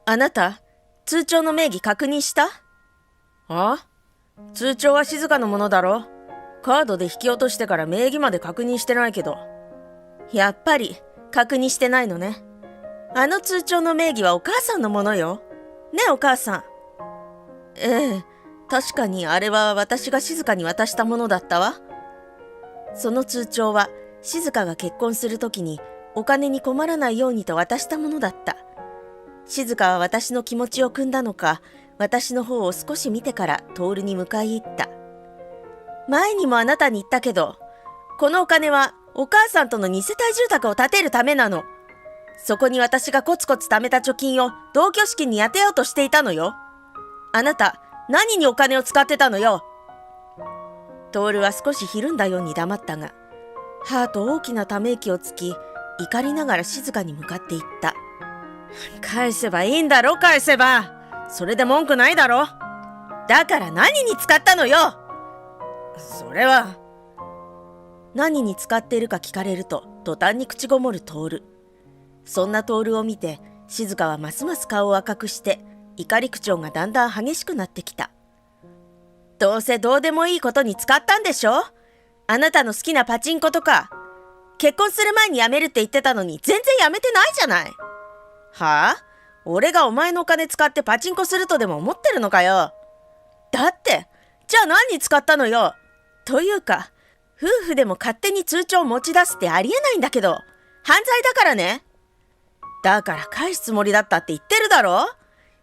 あなた、通帳の名義確認した？あ？通帳は静香のものだろ？カードで引き落としてから名義まで確認してないけど。やっぱり確認してないのね。あの通帳の名義はお母さんのものよ。ねえお母さん。ええ、確かにあれは私が静香に渡したものだったわ。その通帳は静香が結婚するときにお金に困らないようにと渡したものだった。静香は私の気持ちを汲んだのか、私の方を少し見てからトールに向かい入った。前にもあなたに言ったけど、このお金はお母さんとの二世帯住宅を建てるためなの。そこに私がコツコツ貯めた貯金を同居資金に充てようとしていたのよ。あなた、何にお金を使ってたのよ。トールは少しひるんだように黙ったが、はぁと大きなため息をつき、怒りながら静かに向かっていった。返せばいいんだろ、返せば。それで文句ないだろ。だだから何に使ったのよ。それは。何に使っているか聞かれると途端に口ごもる徹。そんな徹を見て静香はますます顔を赤くして怒り口調がだんだん激しくなってきた。どうせどうでもいいことに使ったんでしょ。あなたの好きなパチンコとか。結婚する前に辞めるって言ってたのに全然辞めてないじゃない。はあ？俺がお前のお金使ってパチンコするとでも思ってるのかよ。だってじゃあ何に使ったのよ。というか夫婦でも勝手に通帳を持ち出すってありえないんだけど、犯罪だからね。だから返すつもりだったって言ってるだろ。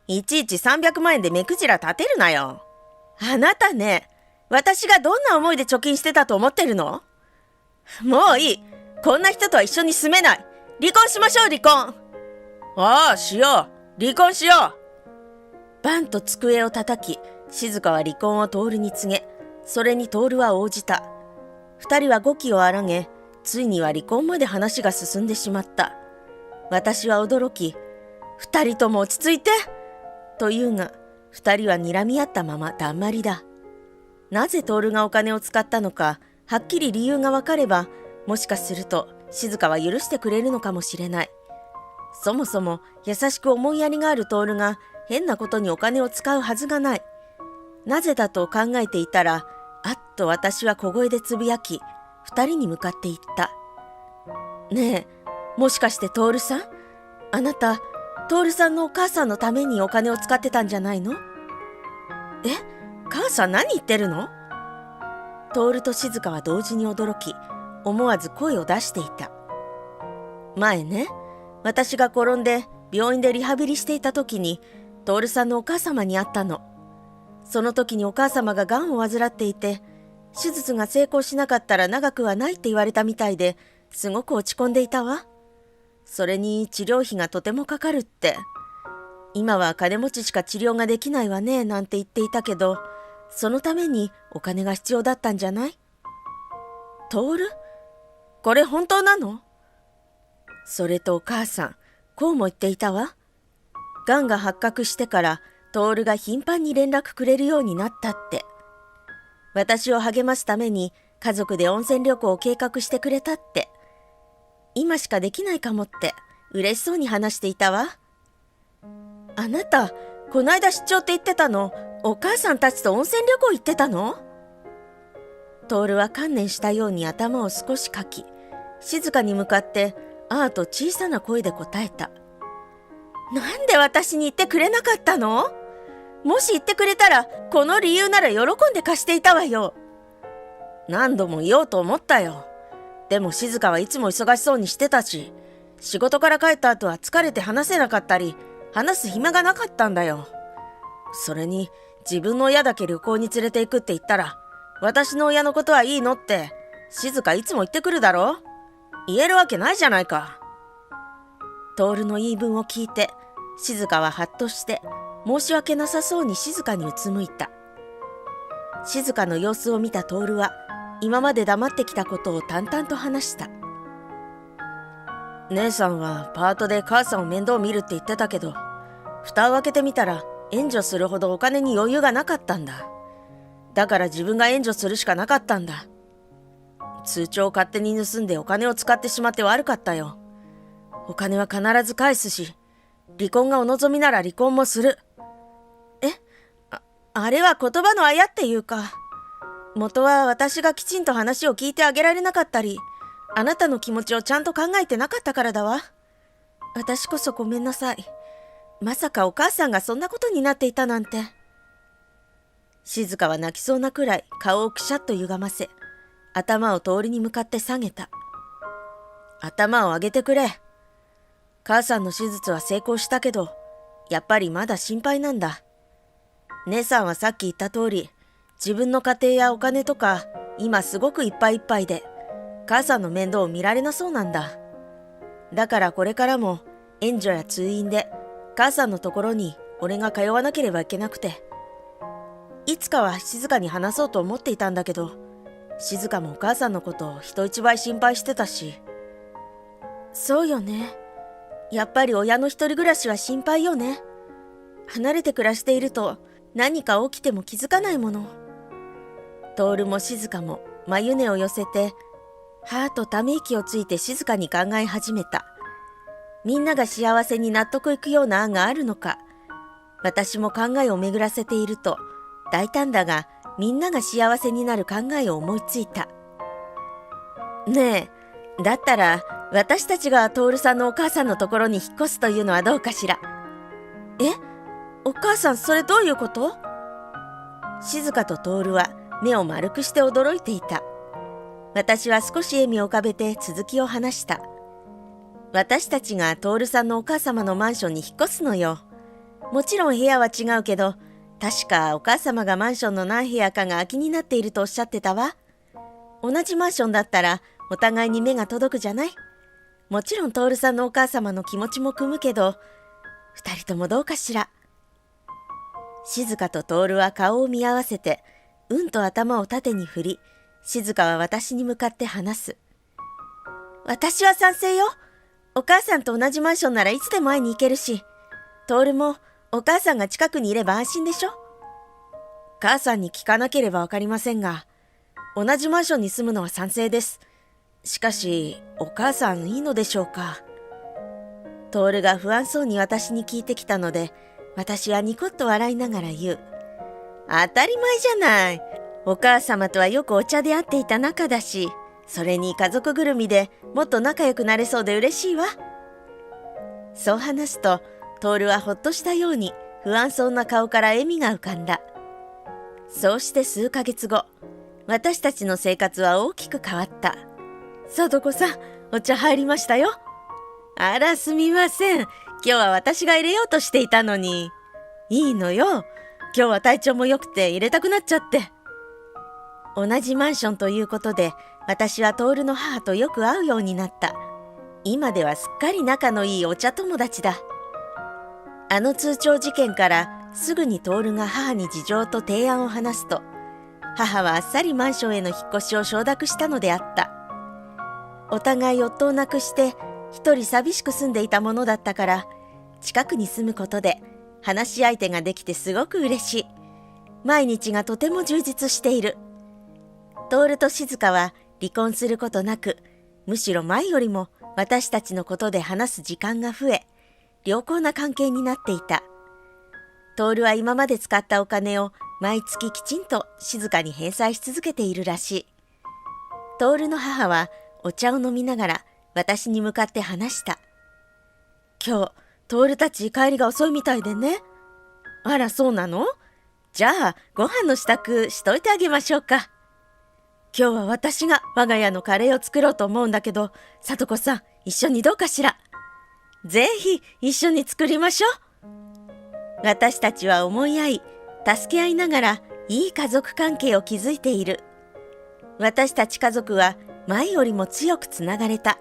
いちいち300万円で目くじら立てるなよ。あなたね、私がどんな思いで貯金してたと思ってるの？もういい。こんな人とは一緒に住めない。離婚しましょう、離婚。ああ、しよう。離婚しよう。バンと机を叩き、静香は離婚を徹に告げ、それに徹は応じた。二人は語気を荒げ、ついには離婚まで話が進んでしまった。私は驚き、二人とも落ち着いてと言うが、二人は睨み合ったままだんまりだ。なぜ徹がお金を使ったのか、はっきり理由がわかれば、もしかすると静香は許してくれるのかもしれない。そもそも優しく思いやりがある徹が変なことにお金を使うはずがない。なぜだと考えていたら、あっと私は小声でつぶやき、二人に向かって言った。ねえ、もしかして徹さん？あなた、徹さんのお母さんのためにお金を使ってたんじゃないの？え？母さん何言ってるの？徹と静香は同時に驚き、思わず声を出していた。前ね、私が転んで病院でリハビリしていた時に、徹さんのお母様に会ったの。その時にお母様が癌を患っていて、手術が成功しなかったら長くはないって言われたみたいで、すごく落ち込んでいたわ。それに治療費がとてもかかるって。今は金持ちしか治療ができないわね、なんて言っていたけど、そのためにお金が必要だったんじゃない？徹？これ本当なの？それとお母さん、こうも言っていたわ。癌が発覚してから徹が頻繁に連絡くれるようになったって。私を励ますために家族で温泉旅行を計画してくれたって。今しかできないかもって嬉しそうに話していたわ。あなた、こないだ出張って言ってたの、お母さんたちと温泉旅行行ってたの？徹は観念したように頭を少しかき、静かに向かってあーと小さな声で答えた。なんで私に言ってくれなかったの？もし言ってくれたら、この理由なら喜んで貸していたわよ。何度も言おうと思ったよ。でも静香はいつも忙しそうにしてたし、仕事から帰った後は疲れて話せなかったり、話す暇がなかったんだよ。それに、自分の親だけ旅行に連れて行くって言ったら、私の親のことはいいのって、静香いつも言ってくるだろ？言えるわけないじゃないか。徹の言い分を聞いて、静香はハッとして、申し訳なさそうに静かにうつむいた。静香の様子を見た徹は、今まで黙ってきたことを淡々と話した。姉さんはパートで母さんを面倒見るって言ってたけど、蓋を開けてみたら援助するほどお金に余裕がなかったんだ。だから自分が援助するしかなかったんだ。通帳を勝手に盗んでお金を使ってしまって悪かったよ。お金は必ず返すし、離婚がお望みなら離婚もする。あれは言葉のあやっていうか、元は私がきちんと話を聞いてあげられなかったり、あなたの気持ちをちゃんと考えてなかったからだわ。私こそごめんなさい。まさかお母さんがそんなことになっていたなんて。静香は泣きそうなくらい顔をくしゃっと歪ませ、頭を徹に向かって下げた。頭を上げてくれ。母さんの手術は成功したけど、やっぱりまだ心配なんだ。姉さんはさっき言った通り、自分の家庭やお金とか、今すごくいっぱいいっぱいで、母さんの面倒を見られなそうなんだ。だからこれからも援助や通院で母さんのところに俺が通わなければいけなくて。いつかは静かに話そうと思っていたんだけど、静香もお母さんのことを人一倍心配してたし。そうよね。やっぱり親の一人暮らしは心配よね。離れて暮らしていると何か起きても気づかないもの。徹も静香も眉根を寄せて、はぁとため息をついて静かに考え始めた。みんなが幸せに納得いくような案があるのか。私も考えを巡らせていると、大胆だがみんなが幸せになる考えを思いついた。ねえ、だったら私たちが徹さんのお母さんのところに引っ越すというのはどうかしら。え？お母さん、それどういうこと？静香と徹は目を丸くして驚いていた。私は少し笑みを浮かべて続きを話した。私たちが徹さんのお母様のマンションに引っ越すのよ。もちろん部屋は違うけど、確かお母様がマンションの何部屋かが空きになっているとおっしゃってたわ。同じマンションだったらお互いに目が届くじゃない。もちろん徹さんのお母様の気持ちも汲むけど、二人ともどうかしら。静香と徹は顔を見合わせて、うんと頭を縦に振り、静香は私に向かって話す。私は賛成よ。お母さんと同じマンションならいつでも会いに行けるし、徹もお母さんが近くにいれば安心でしょ。母さんに聞かなければわかりませんが、同じマンションに住むのは賛成です。しかし、お母さんいいのでしょうか。徹が不安そうに私に聞いてきたので、私はニコッと笑いながら言う。当たり前じゃない。お母様とはよくお茶で会っていた仲だし、それに家族ぐるみでもっと仲良くなれそうで嬉しいわ。そう話すと、徹はほっとしたように不安そうな顔から笑みが浮かんだ。そうして数ヶ月後、私たちの生活は大きく変わった。聡子さん、お茶入りましたよ。あら、すみません。今日は私が入れようとしていたのに。いいのよ。今日は体調も良くて入れたくなっちゃって。同じマンションということで、私は徹の母とよく会うようになった。今ではすっかり仲のいいお茶友達だ。あの通帳事件からすぐに徹が母に事情と提案を話すと、母はあっさりマンションへの引っ越しを承諾したのであった。お互い夫を亡くして一人寂しく住んでいたものだったから、近くに住むことで話し相手ができてすごく嬉しい。毎日がとても充実している。徹と静香は離婚することなく、むしろ前よりも私たちのことで話す時間が増え、良好な関係になっていた。徹は今まで使ったお金を毎月きちんと静かに返済し続けているらしい。徹の母はお茶を飲みながら私に向かって話した。今日、徹たち帰りが遅いみたいでね。あら、そうなの？じゃあ、ご飯の支度しといてあげましょうか。今日は私が我が家のカレーを作ろうと思うんだけど、聡子さん、一緒にどうかしら。ぜひ一緒に作りましょう。私たちは思い合い、助け合いながらいい家族関係を築いている。私たち家族は前よりも強くつながれた。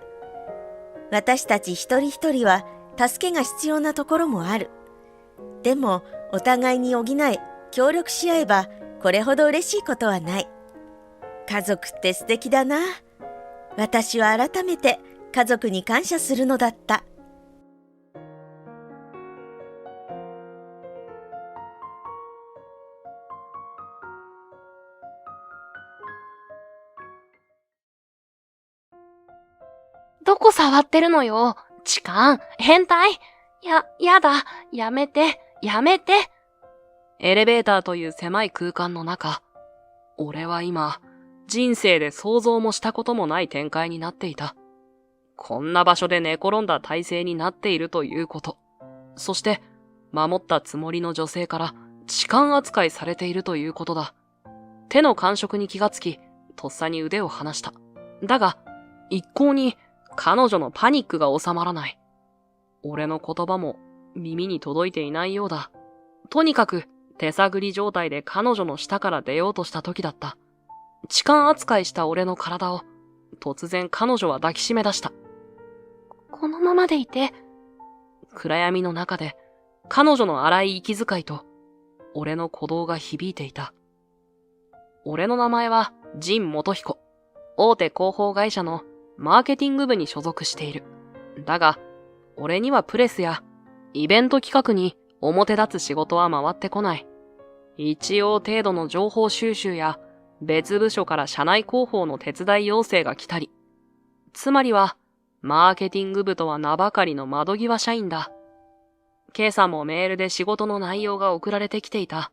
私たち一人一人は助けが必要なところもある。でもお互いに補い、協力し合えばこれほど嬉しいことはない。家族って素敵だな。私は改めて家族に感謝するのだった。どこ触ってるのよ。痴漢、変態。やだ。やめて。エレベーターという狭い空間の中、俺は今、人生で想像もしたこともない展開になっていた。こんな場所で寝転んだ体勢になっているということ。そして、守ったつもりの女性から痴漢扱いされているということだ。手の感触に気がつき、とっさに腕を離した。だが、一向に彼女のパニックが収まらない。俺の言葉も耳に届いていないようだ。とにかく手探り状態で彼女の下から出ようとした時だった。痴漢扱いした俺の体を突然彼女は抱きしめ出した。このままでいて。暗闇の中で彼女の荒い息遣いと俺の鼓動が響いていた。俺の名前は陣元彦。大手広報会社のマーケティング部に所属している。だが、俺にはプレスやイベント企画に表立つ仕事は回ってこない。一応程度の情報収集や別部署から社内広報の手伝い要請が来たり、つまりはマーケティング部とは名ばかりの窓際社員だ。今朝もメールで仕事の内容が送られてきていた。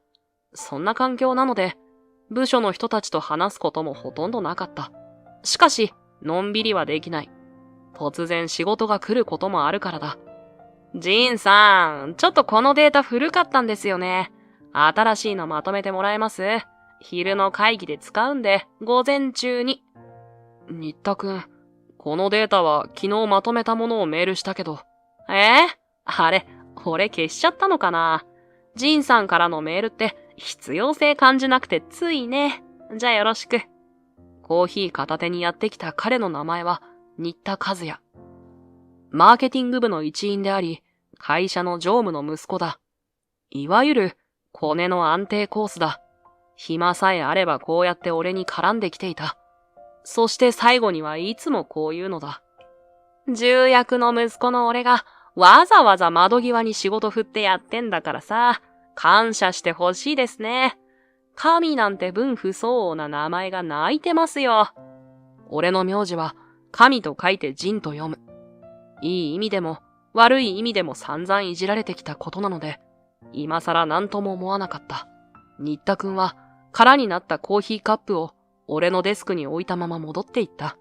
そんな環境なので、部署の人たちと話すこともほとんどなかった。しかし、のんびりはできない。突然仕事が来ることもあるからだ。ジンさん、ちょっとこのデータ古かったんですよね。新しいのまとめてもらえます？昼の会議で使うんで、午前中に。新田くん、このデータは昨日まとめたものをメールしたけど。あれ、俺消しちゃったのかな？ジンさんからのメールって必要性感じなくてついね。じゃあよろしく。コーヒー片手にやってきた彼の名前は新田和也。マーケティング部の一員であり、会社の常務の息子だ。いわゆるコネの安定コースだ。暇さえあればこうやって俺に絡んできていた。そして最後にはいつもこう言うのだ。重役の息子の俺がわざわざ窓際に仕事振ってやってんだからさ、感謝してほしいですね。神なんて分不相応な名前が泣いてますよ。俺の名字は神と書いて仁と読む。いい意味でも悪い意味でも散々いじられてきたことなので、今更何とも思わなかった。新田くんは空になったコーヒーカップを俺のデスクに置いたまま戻っていった。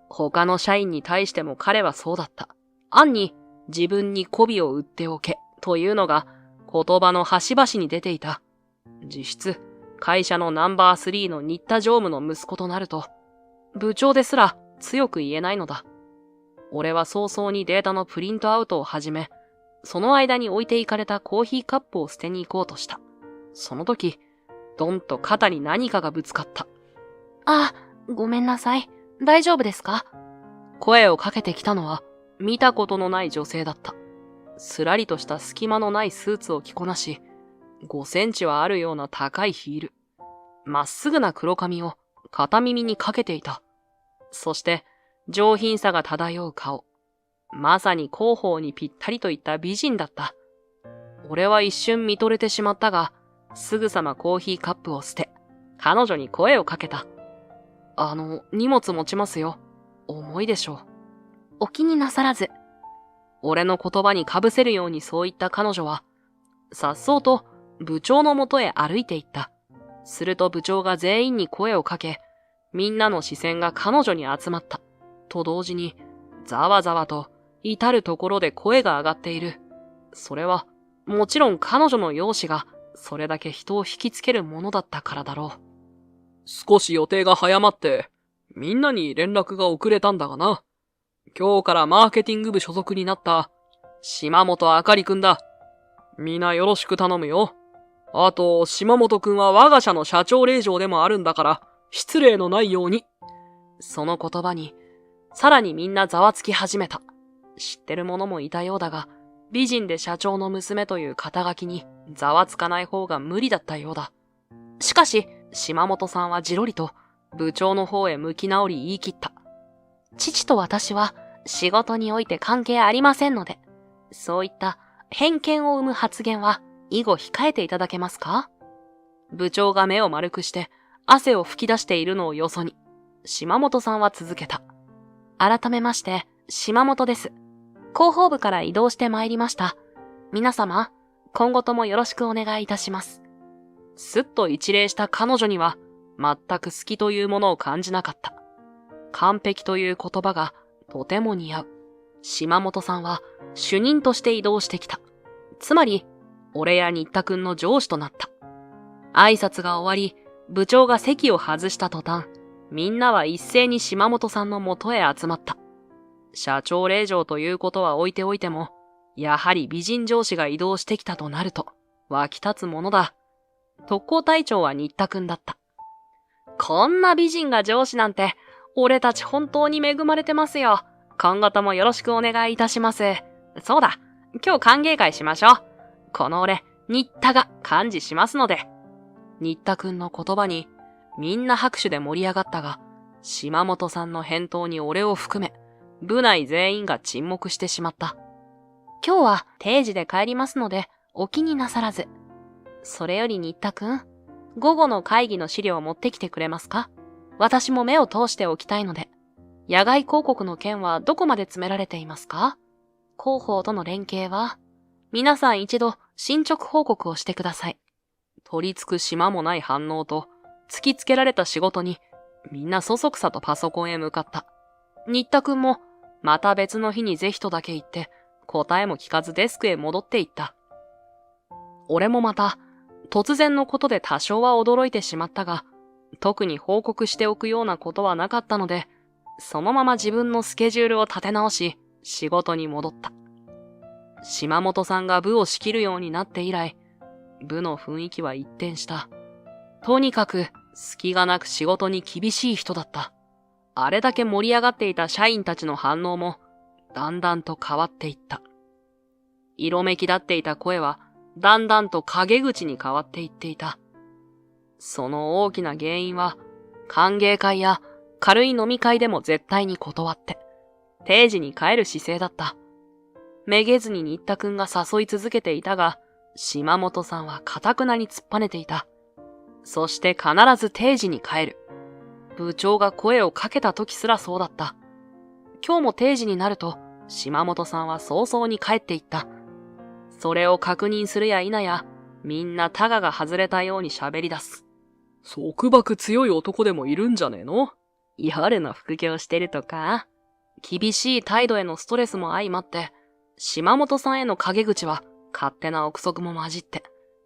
他の社員に対しても彼はそうだった。暗に自分に媚びを売っておけというのが言葉の端々に出ていた。実質、会社のナンバー3の新田常務の息子となると、部長ですら強く言えないのだ。俺は早々にデータのプリントアウトを始め、その間に置いていかれたコーヒーカップを捨てに行こうとした。その時、ドンと肩に何かがぶつかった。あ、ごめんなさい。大丈夫ですか？声をかけてきたのは、見たことのない女性だった。すらりとした隙間のないスーツを着こなし、5センチはあるような高いヒール。まっすぐな黒髪を片耳にかけていた。そして、上品さが漂う顔。まさに広報にぴったりといった美人だった。俺は一瞬見とれてしまったが、すぐさまコーヒーカップを捨て、彼女に声をかけた。荷物持ちますよ。重いでしょう。お気になさらず。俺の言葉にかぶせるようにそう言った彼女は、颯爽と部長のもとへ歩いていった。すると部長が全員に声をかけ、みんなの視線が彼女に集まった。と同時に、ざわざわと至るところで声が上がっている。それは、もちろん彼女の容姿がそれだけ人を引きつけるものだったからだろう。少し予定が早まって、みんなに連絡が遅れたんだがな。今日からマーケティング部所属になった島本あかりくんだ。みんなよろしく頼むよ。あと、島本くんは我が社の社長令嬢でもあるんだから、失礼のないように。その言葉に、さらにみんなざわつき始めた。知ってる者もいたようだが、美人で社長の娘という肩書きにざわつかない方が無理だったようだ。しかし、島本さんはじろりと部長の方へ向き直り言い切った。父と私は仕事において関係ありませんので、そういった偏見を生む発言は以後控えていただけますか？部長が目を丸くして汗を吹き出しているのをよそに、島本さんは続けた。改めまして、島本です。広報部から異動してまいりました。皆様、今後ともよろしくお願いいたします。すっと一礼した彼女には、全く好きというものを感じなかった。完璧という言葉がとても似合う。島本さんは主任として異動してきた。つまり、俺や新田くんの上司となった。挨拶が終わり、部長が席を外した途端、みんなは一斉に島本さんの元へ集まった。社長令嬢ということは置いておいても、やはり美人上司が異動してきたとなると、湧き立つものだ。特攻隊長は新田くんだった。こんな美人が上司なんて、俺たち本当に恵まれてますよ。今後ともよろしくお願いいたします。そうだ、今日歓迎会しましょう。この俺、新田が幹事しますので。新田くんの言葉に、みんな拍手で盛り上がったが、島本さんの返答に俺を含め、部内全員が沈黙してしまった。今日は定時で帰りますので、お気になさらず。それより新田くん、午後の会議の資料を持ってきてくれますか？私も目を通しておきたいので。野外広告の件はどこまで詰められていますか？広報との連携は？皆さん一度進捗報告をしてください。取り付く島もない反応と、突きつけられた仕事に、みんなそそくさとパソコンへ向かった。新田くんも、また別の日にぜひとだけ言って、答えも聞かずデスクへ戻っていった。俺もまた、突然のことで多少は驚いてしまったが、特に報告しておくようなことはなかったので、そのまま自分のスケジュールを立て直し、仕事に戻った。島本さんが部を仕切るようになって以来、部の雰囲気は一変した。とにかく、隙がなく仕事に厳しい人だった。あれだけ盛り上がっていた社員たちの反応も、だんだんと変わっていった。色めき立っていた声は、だんだんと陰口に変わっていっていた。その大きな原因は、歓迎会や軽い飲み会でも絶対に断って、定時に帰る姿勢だった。めげずに新田くんが誘い続けていたが、島本さんは堅くなに突っぱねていた。そして必ず定時に帰る。部長が声をかけた時すらそうだった。今日も定時になると、島本さんは早々に帰っていった。それを確認するや否や、みんなタガが外れたように喋り出す。束縛強い男でもいるんじゃねえの？夜の副業してるとか？厳しい態度へのストレスも相まって、島本さんへの陰口は勝手な憶測も混じって、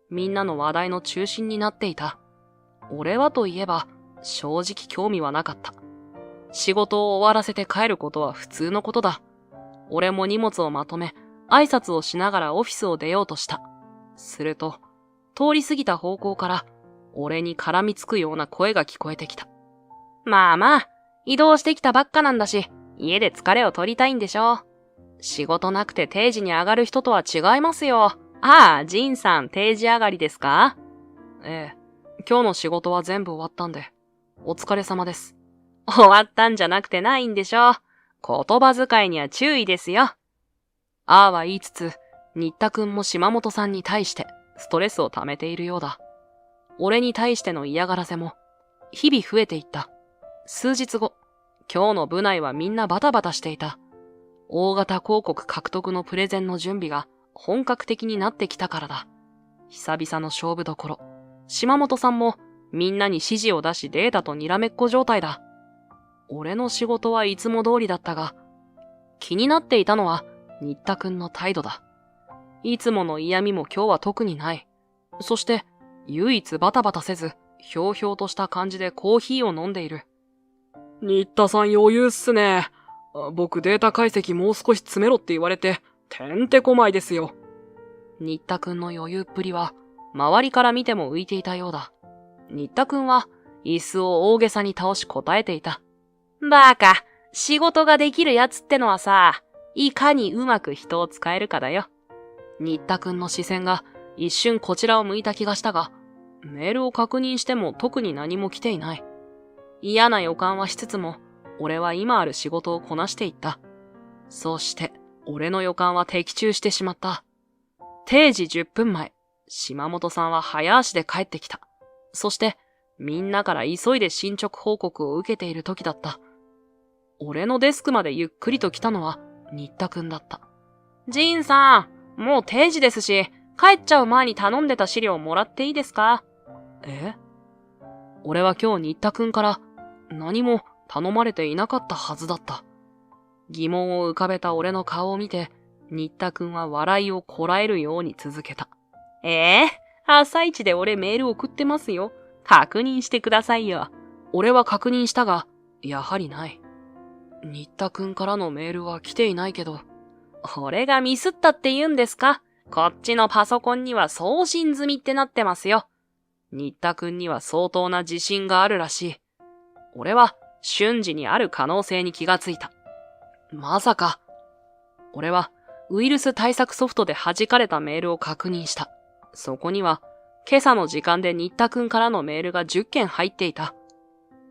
みんなの話題の中心になっていた。俺はといえば、正直興味はなかった。仕事を終わらせて帰ることは普通のことだ。俺も荷物をまとめ、挨拶をしながらオフィスを出ようとした。すると、通り過ぎた方向から、俺に絡みつくような声が聞こえてきた。まあまあ、移動してきたばっかなんだし、家で疲れを取りたいんでしょ。仕事なくて定時に上がる人とは違いますよ。ああ、ジンさん定時上がりですか？ええ、今日の仕事は全部終わったんで、お疲れ様です。終わったんじゃなくてないんでしょ。言葉遣いには注意ですよ。ああは言いつつ、新田くんも島本さんに対してストレスを溜めているようだ。俺に対しての嫌がらせも、日々増えていった。数日後、今日の部内はみんなバタバタしていた。大型広告獲得のプレゼンの準備が本格的になってきたからだ。久々の勝負どころ。島本さんもみんなに指示を出しデータとにらめっこ状態だ。俺の仕事はいつも通りだったが、気になっていたのは新田くんの態度だ。いつもの嫌味も今日は特にない。そして、唯一バタバタせず、ひょうひょうとした感じでコーヒーを飲んでいる。新田さん余裕っすね。僕データ解析もう少し詰めろって言われて、てんてこまいですよ。新田くんの余裕っぷりは、周りから見ても浮いていたようだ。新田くんは、椅子を大げさに倒し答えていた。バカ、仕事ができるやつってのはさ、いかにうまく人を使えるかだよ。新田くんの視線が一瞬こちらを向いた気がしたが、メールを確認しても特に何も来ていない。嫌な予感はしつつも、俺は今ある仕事をこなしていった。そして、俺の予感は的中してしまった。定時10分前、島本さんは早足で帰ってきた。そして、みんなから急いで進捗報告を受けている時だった。俺のデスクまでゆっくりと来たのは、新田くんだった。ジンさん、もう定時ですし、帰っちゃう前に頼んでた資料もらっていいですか？え？俺は今日新田くんから何も頼まれていなかったはずだった。疑問を浮かべた俺の顔を見て、新田くんは笑いをこらえるように続けた。朝一で俺メール送ってますよ。確認してくださいよ。俺は確認したが、やはりない。新田くんからのメールは来ていないけど、俺がミスったって言うんですか？こっちのパソコンには送信済みってなってますよ。新田くんには相当な自信があるらしい。俺は瞬時にある可能性に気がついた。まさか。俺はウイルス対策ソフトで弾かれたメールを確認した。そこには今朝の時間で新田くんからのメールが10件入っていた。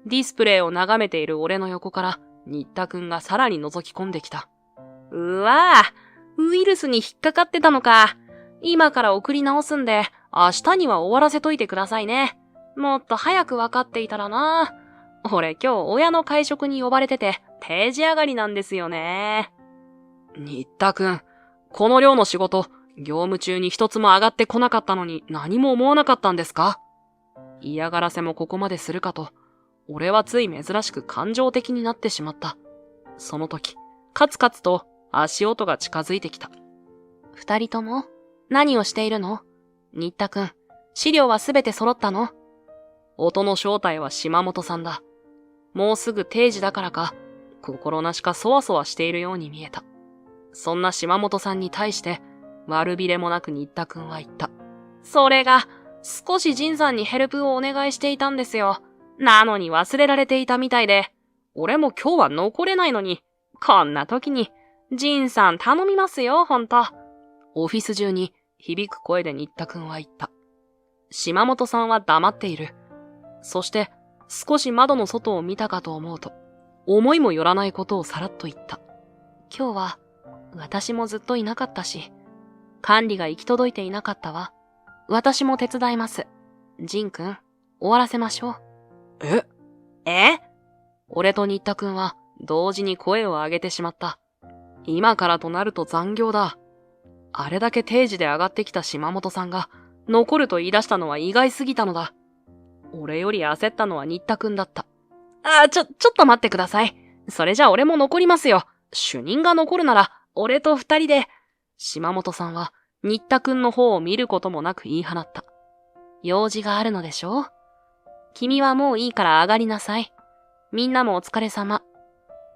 ディスプレイを眺めている俺の横から新田くんがさらに覗き込んできた。うわぁ、ウイルスに引っかかってたのか。今から送り直すんで、明日には終わらせといてくださいね。もっと早く分かっていたらな。俺今日親の会食に呼ばれてて定時上がりなんですよね。新田くん、この量の仕事、業務中に一つも上がってこなかったのに何も思わなかったんですか？嫌がらせもここまでするかと、俺はつい珍しく感情的になってしまった。その時、カツカツと足音が近づいてきた。二人とも何をしているの？新田くん、資料はすべて揃ったの？音の正体は島本さんだ。もうすぐ定時だからか、心なしかそわそわしているように見えた。そんな島本さんに対して、悪びれもなく新田くんは言った。それが、少し仁さんにヘルプをお願いしていたんですよ。なのに忘れられていたみたいで、俺も今日は残れないのに、こんな時に、仁さん頼みますよ、ほんと。オフィス中に響く声で新田くんは言った。島本さんは黙っている。そして、少し窓の外を見たかと思うと、思いもよらないことをさらっと言った。今日は、私もずっといなかったし、管理が行き届いていなかったわ。私も手伝います。仁くん、終わらせましょう。え？俺と新田くんは同時に声を上げてしまった。今からとなると残業だ。あれだけ定時で上がってきた島本さんが残ると言い出したのは意外すぎたのだ。俺より焦ったのは新田くんだった。ちょっと待ってください。それじゃ俺も残りますよ。主任が残るなら、俺と二人で。島本さんは、新田くんの方を見ることもなく言い放った。用事があるのでしょ？君はもういいから上がりなさい。みんなもお疲れ様。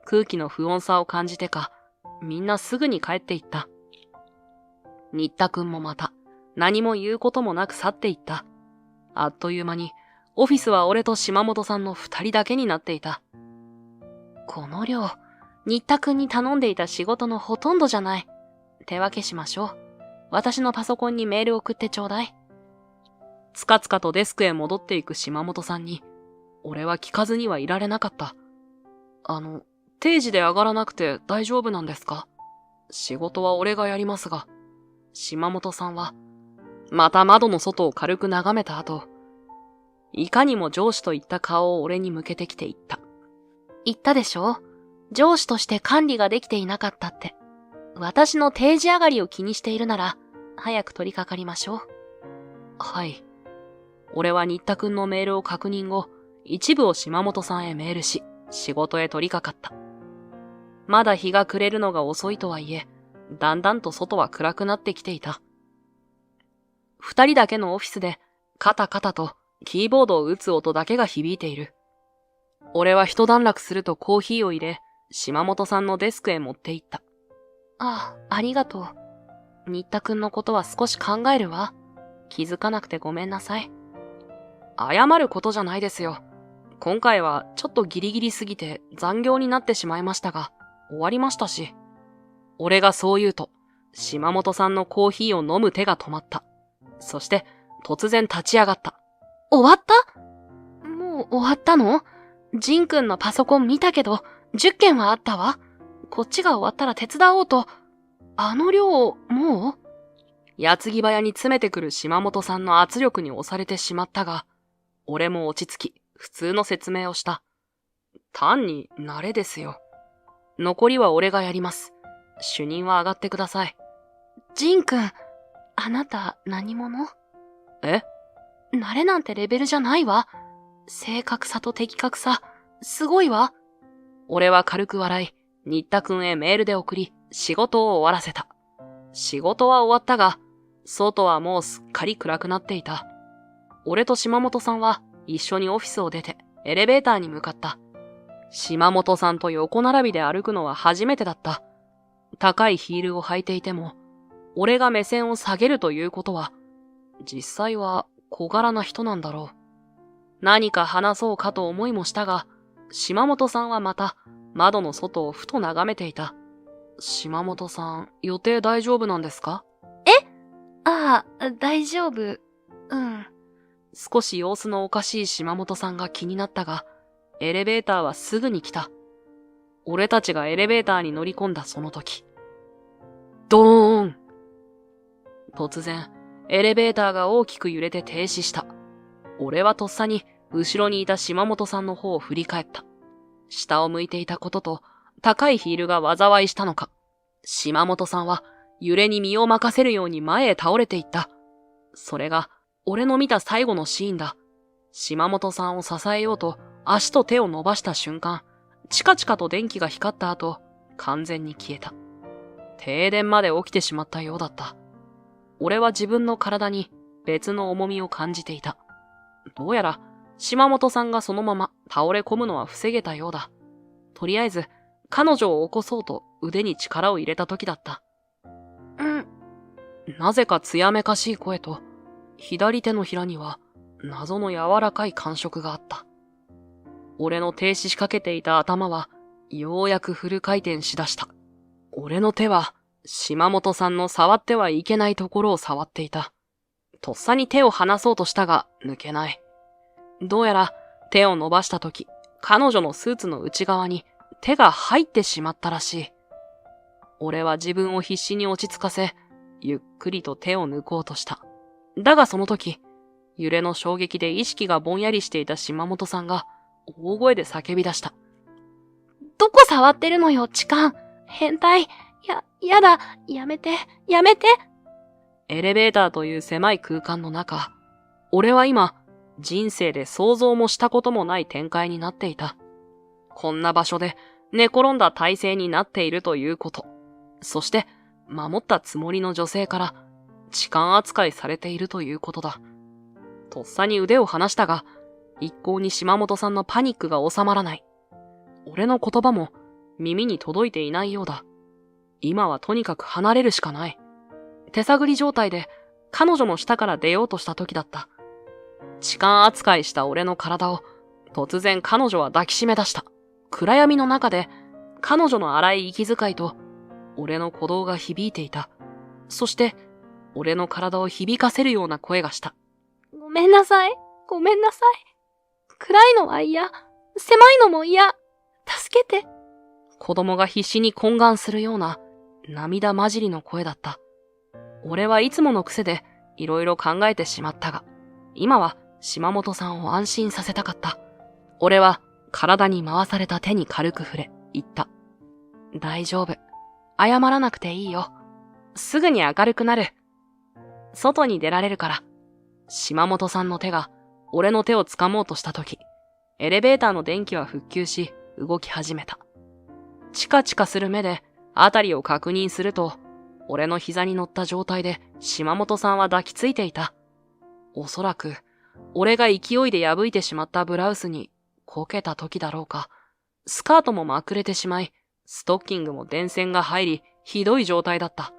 空気の不穏さを感じてか、みんなすぐに帰っていった。新田くんもまた、何も言うこともなく去っていった。あっという間に、オフィスは俺と島本さんの二人だけになっていた。この量、新田くんに頼んでいた仕事のほとんどじゃない。手分けしましょう。私のパソコンにメール送ってちょうだい。つかつかとデスクへ戻っていく島本さんに、俺は聞かずにはいられなかった。定時で上がらなくて大丈夫なんですか？仕事は俺がやりますが。島本さんは、また窓の外を軽く眺めた後、いかにも上司といった顔を俺に向けてきて言った。言ったでしょ？上司として管理ができていなかったって。私の定時上がりを気にしているなら、早く取り掛かりましょう。はい。俺は新田くんのメールを確認後、一部を島本さんへメールし、仕事へ取り掛かった。まだ日が暮れるのが遅いとはいえ、だんだんと外は暗くなってきていた。二人だけのオフィスで、カタカタとキーボードを打つ音だけが響いている。俺は一段落するとコーヒーを入れ、島本さんのデスクへ持って行った。ありがとう。新田くんのことは少し考えるわ。気づかなくてごめんなさい。謝ることじゃないですよ。今回はちょっとギリギリすぎて残業になってしまいましたが、終わりましたし。俺がそう言うと、島本さんのコーヒーを飲む手が止まった。そして突然立ち上がった。終わった？もう終わったの？仁くんのパソコン見たけど、10件はあったわ。こっちが終わったら手伝おうと。あの量、もう？矢継ぎ早に詰めてくる島本さんの圧力に押されてしまったが、俺も落ち着き、普通の説明をした。単に慣れですよ。残りは俺がやります。主任は上がってください。仁くん、あなた何者？え？慣れなんてレベルじゃないわ。正確さと的確さ、すごいわ。俺は軽く笑い、新田くんへメールで送り、仕事を終わらせた。仕事は終わったが、外はもうすっかり暗くなっていた。俺と島本さんは一緒にオフィスを出て、エレベーターに向かった。島本さんと横並びで歩くのは初めてだった。高いヒールを履いていても、俺が目線を下げるということは、実際は小柄な人なんだろう。何か話そうかと思いもしたが、島本さんはまた窓の外をふと眺めていた。島本さん、予定大丈夫なんですか？大丈夫。うん。少し様子のおかしい島本さんが気になったが、エレベーターはすぐに来た。俺たちがエレベーターに乗り込んだその時。ドーン！突然、エレベーターが大きく揺れて停止した。俺はとっさに後ろにいた島本さんの方を振り返った。下を向いていたことと高いヒールが災いしたのか、島本さんは揺れに身を任せるように前へ倒れていった。それが俺の見た最後のシーンだ。島本さんを支えようと足と手を伸ばした瞬間、チカチカと電気が光った後、完全に消えた。停電まで起きてしまったようだった。俺は自分の体に別の重みを感じていた。どうやら島本さんがそのまま倒れ込むのは防げたようだ。とりあえず彼女を起こそうと腕に力を入れた時だった。なぜか艶めかしい声と、左手のひらには謎の柔らかい感触があった。俺の停止しかけていた頭はようやくフル回転しだした。俺の手は島本さんの触ってはいけないところを触っていた。とっさに手を離そうとしたが抜けない。どうやら手を伸ばしたとき、彼女のスーツの内側に手が入ってしまったらしい。俺は自分を必死に落ち着かせ、ゆっくりと手を抜こうとした。だがその時、揺れの衝撃で意識がぼんやりしていた島本さんが大声で叫び出した。どこ触ってるのよ、痴漢。変態。やだ。やめて。エレベーターという狭い空間の中、俺は今、人生で想像もしたこともない展開になっていた。こんな場所で寝転んだ体勢になっているということ。そして、守ったつもりの女性から、痴漢扱いされているということだ。とっさに腕を離したが、一向に島本さんのパニックが収まらない。俺の言葉も耳に届いていないようだ。今はとにかく離れるしかない。手探り状態で彼女の下から出ようとした時だった。痴漢扱いした俺の体を突然彼女は抱きしめ出した。暗闇の中で彼女の荒い息遣いと俺の鼓動が響いていた。そして俺の体を響かせるような声がした。ごめんなさい。暗いのは嫌。狭いのも嫌。助けて。子供が必死に懇願するような涙混じりの声だった。俺はいつもの癖でいろいろ考えてしまったが、今は島本さんを安心させたかった。俺は体に回された手に軽く触れ、言った。大丈夫。謝らなくていいよ。すぐに明るくなる。外に出られるから。島本さんの手が俺の手を掴もうとしたとき、エレベーターの電気は復旧し、動き始めた。チカチカする目であたりを確認すると、俺の膝に乗った状態で島本さんは抱きついていた。おそらく、俺が勢いで破いてしまったブラウスにこけた時だろうか。スカートもまくれてしまい、ストッキングも電線が入り、ひどい状態だった。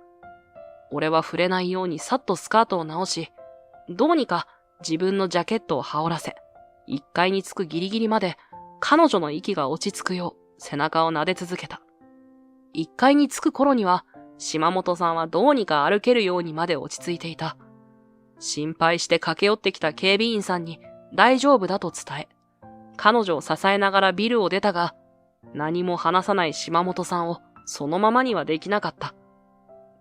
俺は触れないようにさっとスカートを直し、どうにか自分のジャケットを羽織らせ、1階に着くギリギリまで彼女の息が落ち着くよう背中を撫で続けた。1階に着く頃には島本さんはどうにか歩けるようにまで落ち着いていた。心配して駆け寄ってきた警備員さんに大丈夫だと伝え、彼女を支えながらビルを出たが、何も話さない島本さんをそのままにはできなかった。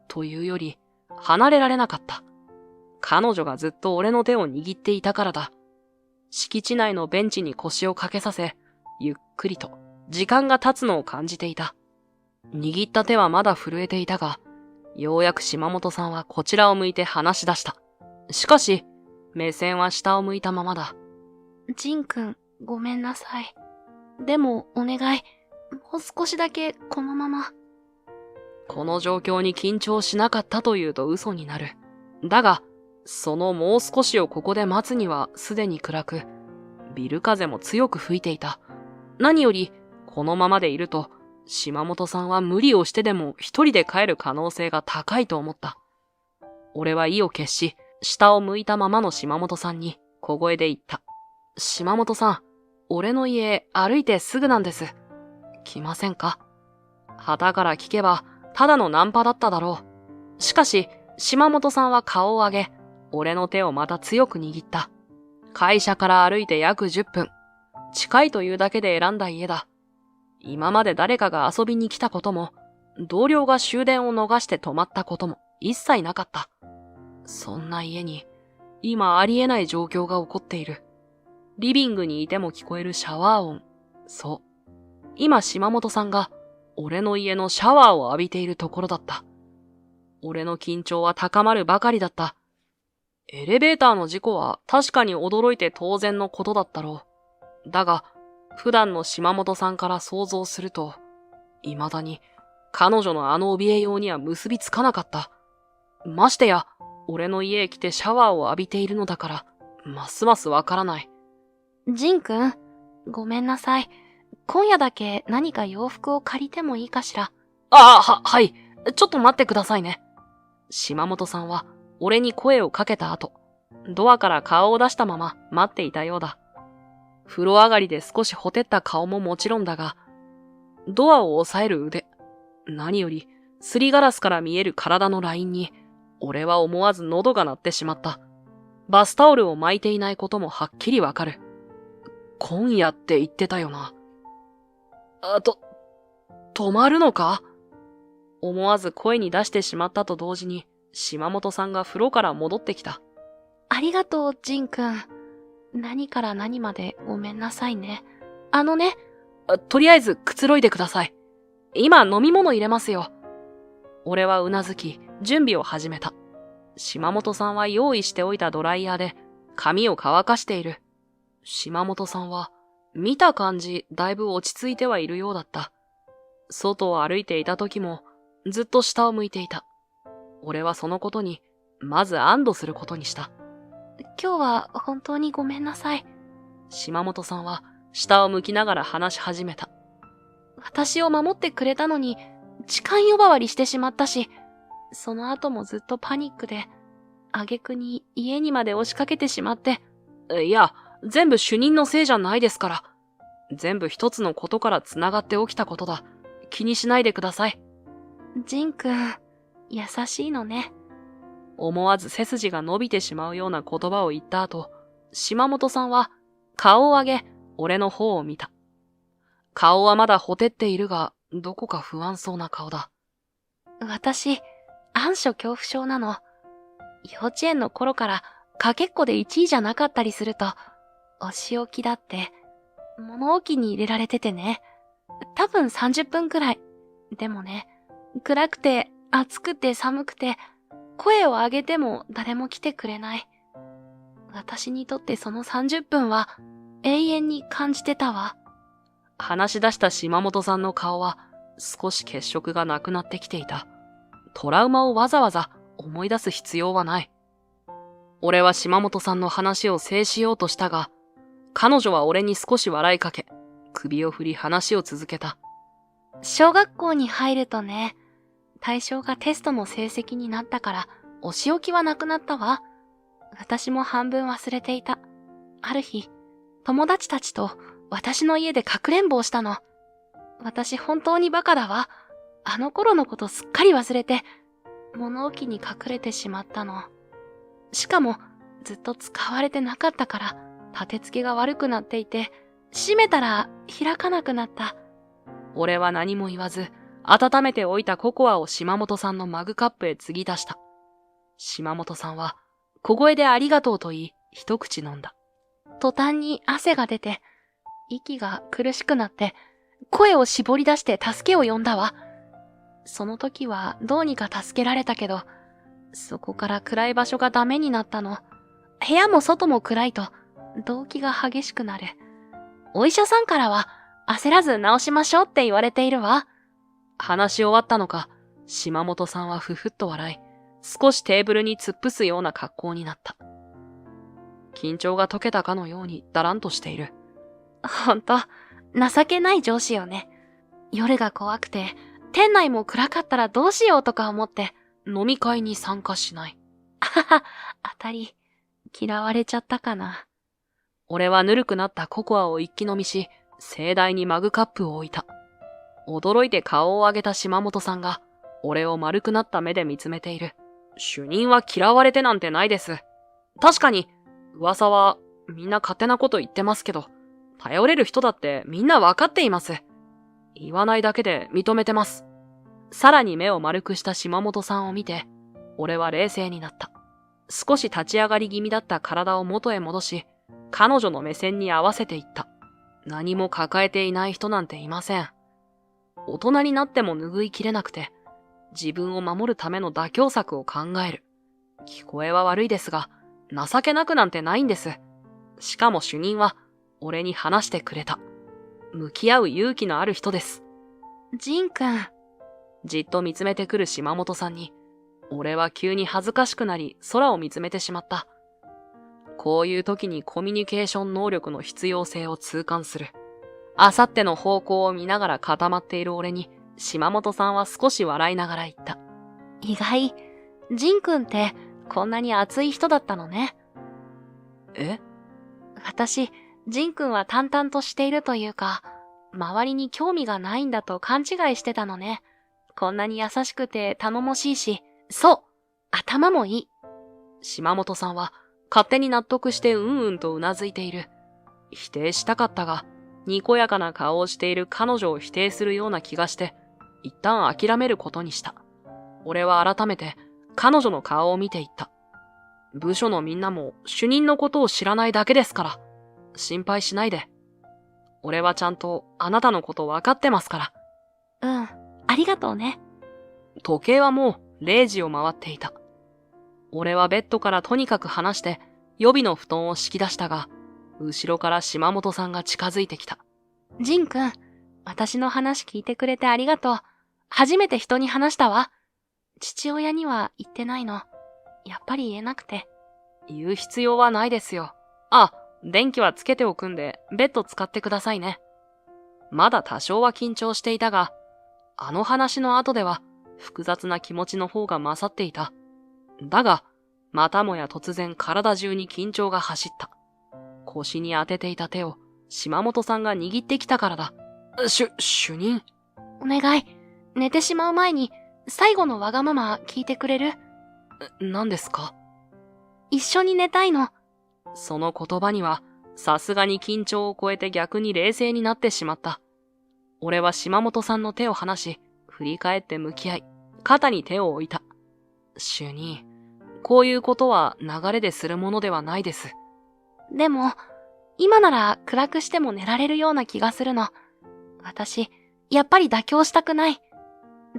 というより、離れられなかった。彼女がずっと俺の手を握っていたからだ。敷地内のベンチに腰を掛けさせ、ゆっくりと時間が経つのを感じていた。握った手はまだ震えていたが、ようやく島本さんはこちらを向いて話し出した。しかし、目線は下を向いたままだ。ジン君、ごめんなさい。でも、お願い。もう少しだけこのまま。この状況に緊張しなかったというと嘘になる。だが、そのもう少しをここで待つにはすでに暗く、ビル風も強く吹いていた。何より、このままでいると、島本さんは無理をしてでも一人で帰る可能性が高いと思った。俺は意を決し、下を向いたままの島本さんに小声で言った。島本さん、俺の家歩いてすぐなんです。来ませんか？旗から聞けば、ただのナンパだっただろう。しかし、島本さんは顔を上げ、俺の手をまた強く握った。会社から歩いて約10分。近いというだけで選んだ家だ。今まで誰かが遊びに来たことも、同僚が終電を逃して泊まったことも一切なかった。そんな家に、今ありえない状況が起こっている。リビングにいても聞こえるシャワー音。そう。今島本さんが、俺の家のシャワーを浴びているところだった。俺の緊張は高まるばかりだった。エレベーターの事故は確かに驚いて当然のことだったろう。だが、普段の島本さんから想像すると、未だに彼女のあの怯えようには結びつかなかった。ましてや、俺の家へ来てシャワーを浴びているのだから、ますますわからない。ジンくん、ごめんなさい。今夜だけ何か洋服を借りてもいいかしら。はい。ちょっと待ってくださいね。島本さんは俺に声をかけた後、ドアから顔を出したまま待っていたようだ。風呂上がりで少しほてった顔ももちろんだが、ドアを押さえる腕、何よりすりガラスから見える体のラインに、俺は思わず喉が鳴ってしまった。バスタオルを巻いていないこともはっきりわかる。今夜って言ってたよな。止まるのか？思わず声に出してしまったと同時に、島本さんが風呂から戻ってきた。ありがとう、ジンくん。何から何までごめんなさいね。とりあえずくつろいでください。今飲み物入れますよ。俺はうなずき、準備を始めた。島本さんは用意しておいたドライヤーで髪を乾かしている。島本さんは見た感じだいぶ落ち着いてはいるようだった。外を歩いていた時もずっと下を向いていた。俺はそのことにまず安堵することにした。今日は本当にごめんなさい。島本さんは下を向きながら話し始めた。私を守ってくれたのに痴漢呼ばわりしてしまったし、その後もずっとパニックで、挙句に家にまで押しかけてしまって。いや、全部主任のせいじゃないですから。全部一つのことから繋がって起きたことだ。気にしないでください。ジンくん、優しいのね。思わず背筋が伸びてしまうような言葉を言った後、島本さんは顔を上げ、俺の方を見た。顔はまだほてっているが、どこか不安そうな顔だ。私、暗所恐怖症なの。幼稚園の頃からかけっこで1位じゃなかったりすると、お仕置きだって、物置に入れられててね。多分30分くらい。でもね、暗くて暑くて寒くて、声を上げても誰も来てくれない。私にとってその30分は永遠に感じてたわ。話し出した島本さんの顔は少し血色がなくなってきていた。トラウマをわざわざ思い出す必要はない。俺は島本さんの話を制しようとしたが、彼女は俺に少し笑いかけ、首を振り話を続けた。小学校に入るとね、対象がテストの成績になったから、お仕置きはなくなったわ。私も半分忘れていた。ある日、友達たちと私の家でかくれんぼをしたの。私本当にバカだわ。あの頃のことすっかり忘れて、物置に隠れてしまったの。しかも、ずっと使われてなかったから、立て付けが悪くなっていて、閉めたら開かなくなった。俺は何も言わず、温めておいたココアを島本さんのマグカップへ継ぎ出した。島本さんは、小声でありがとうと言い、一口飲んだ。途端に汗が出て、息が苦しくなって、声を絞り出して助けを呼んだわ。その時はどうにか助けられたけど、そこから暗い場所がダメになったの。部屋も外も暗いと、動悸が激しくなる。お医者さんからは、焦らず治しましょうって言われているわ。話し終わったのか、島本さんはふふっと笑い、少しテーブルに突っ伏すような格好になった。緊張が解けたかのようにだらんとしている。ほんと、情けない上司よね。夜が怖くて、店内も暗かったらどうしようとか思って、飲み会に参加しない。あはは、当たり、嫌われちゃったかな。俺はぬるくなったココアを一気飲みし、盛大にマグカップを置いた。驚いて顔を上げた島本さんが、俺を丸くなった目で見つめている。主任は嫌われてなんてないです。確かに、噂はみんな勝手なこと言ってますけど、頼れる人だってみんなわかっています。言わないだけで認めてます。さらに目を丸くした島本さんを見て、俺は冷静になった。少し立ち上がり気味だった体を元へ戻し、彼女の目線に合わせていった。何も抱えていない人なんていません。大人になっても拭いきれなくて、自分を守るための妥協策を考える。聞こえは悪いですが、情けなくなんてないんです。しかも主任は、俺に話してくれた。向き合う勇気のある人です。ジン君。じっと見つめてくる島本さんに、俺は急に恥ずかしくなり空を見つめてしまった。こういう時にコミュニケーション能力の必要性を痛感する。あさっての方向を見ながら固まっている俺に、島本さんは少し笑いながら言った。意外、ジン君ってこんなに熱い人だったのね。え？私、ジン君は淡々としているというか、周りに興味がないんだと勘違いしてたのね。こんなに優しくて頼もしいし、そう、頭もいい。島本さんは勝手に納得してうんうんとうなずいている。否定したかったが、にこやかな顔をしている彼女を否定するような気がして、一旦諦めることにした。俺は改めて彼女の顔を見ていった。部署のみんなも主任のことを知らないだけですから、心配しないで。俺はちゃんとあなたのこと分かってますから。うん、ありがとうね。時計はもう0時を回っていた。俺はベッドからとにかく離して予備の布団を敷き出したが、後ろから島本さんが近づいてきた。ジン君、私の話聞いてくれてありがとう。初めて人に話したわ。父親には言ってないの。やっぱり言えなくて。言う必要はないですよ。あ、電気はつけておくんで、ベッド使ってくださいね。まだ多少は緊張していたが、あの話の後では、複雑な気持ちの方が勝っていた。だが、またもや突然体中に緊張が走った。腰に当てていた手を、島本さんが握ってきたからだ。主任。お願い、寝てしまう前に、最後のわがまま聞いてくれる？何ですか？一緒に寝たいの。その言葉には、さすがに緊張を超えて逆に冷静になってしまった。俺は島本さんの手を離し、振り返って向き合い、肩に手を置いた。主任、こういうことは流れでするものではないです。でも、今なら暗くしても寝られるような気がするの。私、やっぱり妥協したくない。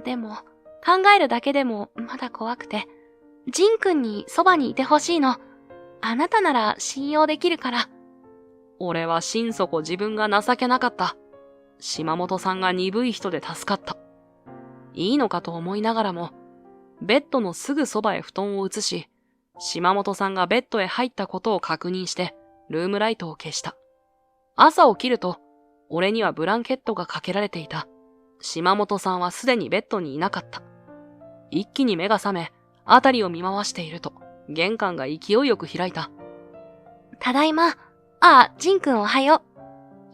でも、考えるだけでもまだ怖くて、ジン君にそばにいてほしいの。あなたなら信用できるから。俺は心底自分が情けなかった。島本さんが鈍い人で助かった。いいのかと思いながらも、ベッドのすぐそばへ布団を移し、島本さんがベッドへ入ったことを確認して、ルームライトを消した。朝起きると、俺にはブランケットがかけられていた。島本さんはすでにベッドにいなかった。一気に目が覚め、あたりを見回していると、玄関が勢いよく開いた。ただいま。あ、ジン君おはよ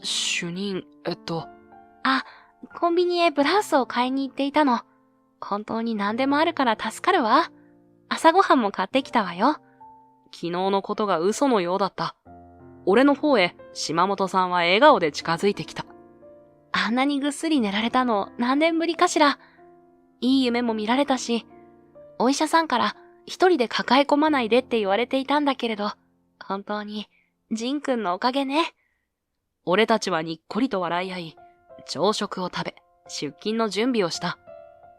う。主任、あ、コンビニへブラウスを買いに行っていたの。本当に何でもあるから助かるわ。朝ごはんも買ってきたわよ。昨日のことが嘘のようだった。俺の方へ島本さんは笑顔で近づいてきた。あんなにぐっすり寝られたの何年ぶりかしら。いい夢も見られたし、お医者さんから一人で抱え込まないでって言われていたんだけれど、本当にジン君のおかげね。俺たちはにっこりと笑い合い、朝食を食べ、出勤の準備をした。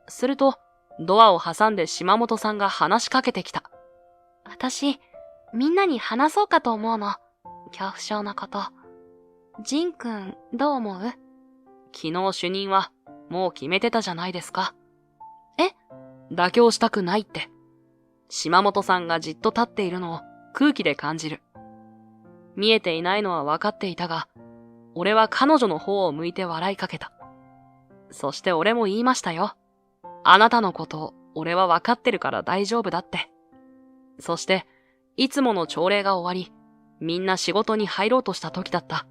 すると、ドアを挟んで島本さんが話しかけてきた。私、みんなに話そうかと思うの。恐怖症のこと。ジン君、どう思う？昨日主任は、もう決めてたじゃないですか。妥協したくないって。島本さんがじっと立っているのを空気で感じる。見えていないのは分かっていたが、俺は彼女の方を向いて笑いかけた。そして俺も言いましたよ。あなたのこと、俺は分かってるから大丈夫だって。そして、いつもの朝礼が終わり、みんな仕事に入ろうとした時だった。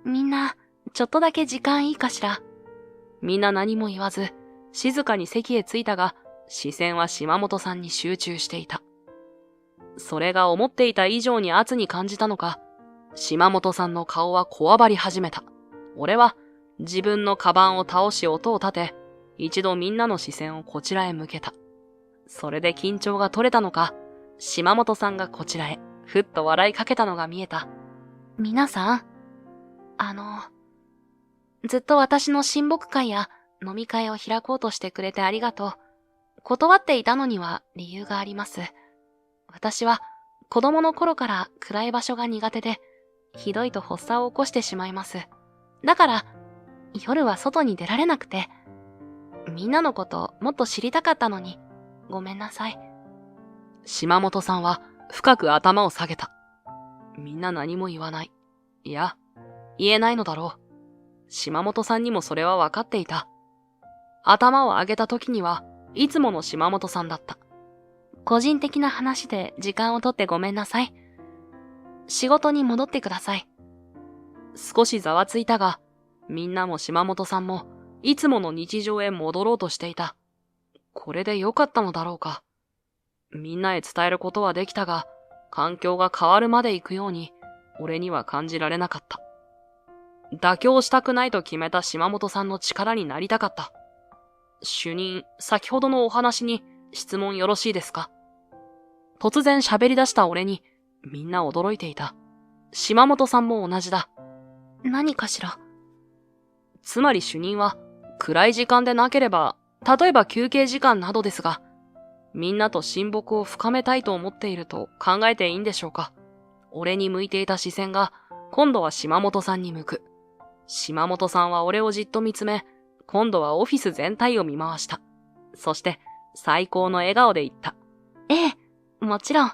みんな、ちょっとだけ時間いいかしら。みんな何も言わず、静かに席へ着いたが、視線は島本さんに集中していた。それが思っていた以上に圧に感じたのか、島本さんの顔はこわばり始めた。俺は自分のカバンを倒し音を立て、一度みんなの視線をこちらへ向けた。それで緊張が取れたのか、島本さんがこちらへ、ふっと笑いかけたのが見えた。皆さん、ずっと私の親睦会や飲み会を開こうとしてくれてありがとう。断っていたのには理由があります。私は子供の頃から暗い場所が苦手で、ひどいと発作を起こしてしまいます。だから、夜は外に出られなくて、みんなのこともっと知りたかったのに、ごめんなさい。島本さんは深く頭を下げた。みんな何も言わない。いや、言えないのだろう。島本さんにもそれは分かっていた。頭を上げた時には、いつもの島本さんだった。個人的な話で時間を取ってごめんなさい。仕事に戻ってください。少しざわついたが、みんなも島本さんも、いつもの日常へ戻ろうとしていた。これでよかったのだろうか。みんなへ伝えることはできたが、環境が変わるまで行くように、俺には感じられなかった。妥協したくないと決めた島本さんの力になりたかった。主任、先ほどのお話に質問よろしいですか？突然喋り出した俺に、みんな驚いていた。島本さんも同じだ。何かしら？つまり主任は、暗い時間でなければ、例えば休憩時間などですが、みんなと親睦を深めたいと思っていると考えていいんでしょうか？俺に向いていた視線が、今度は島本さんに向く。島本さんは俺をじっと見つめ、今度はオフィス全体を見回した。そして、最高の笑顔で言った。ええ、もちろん。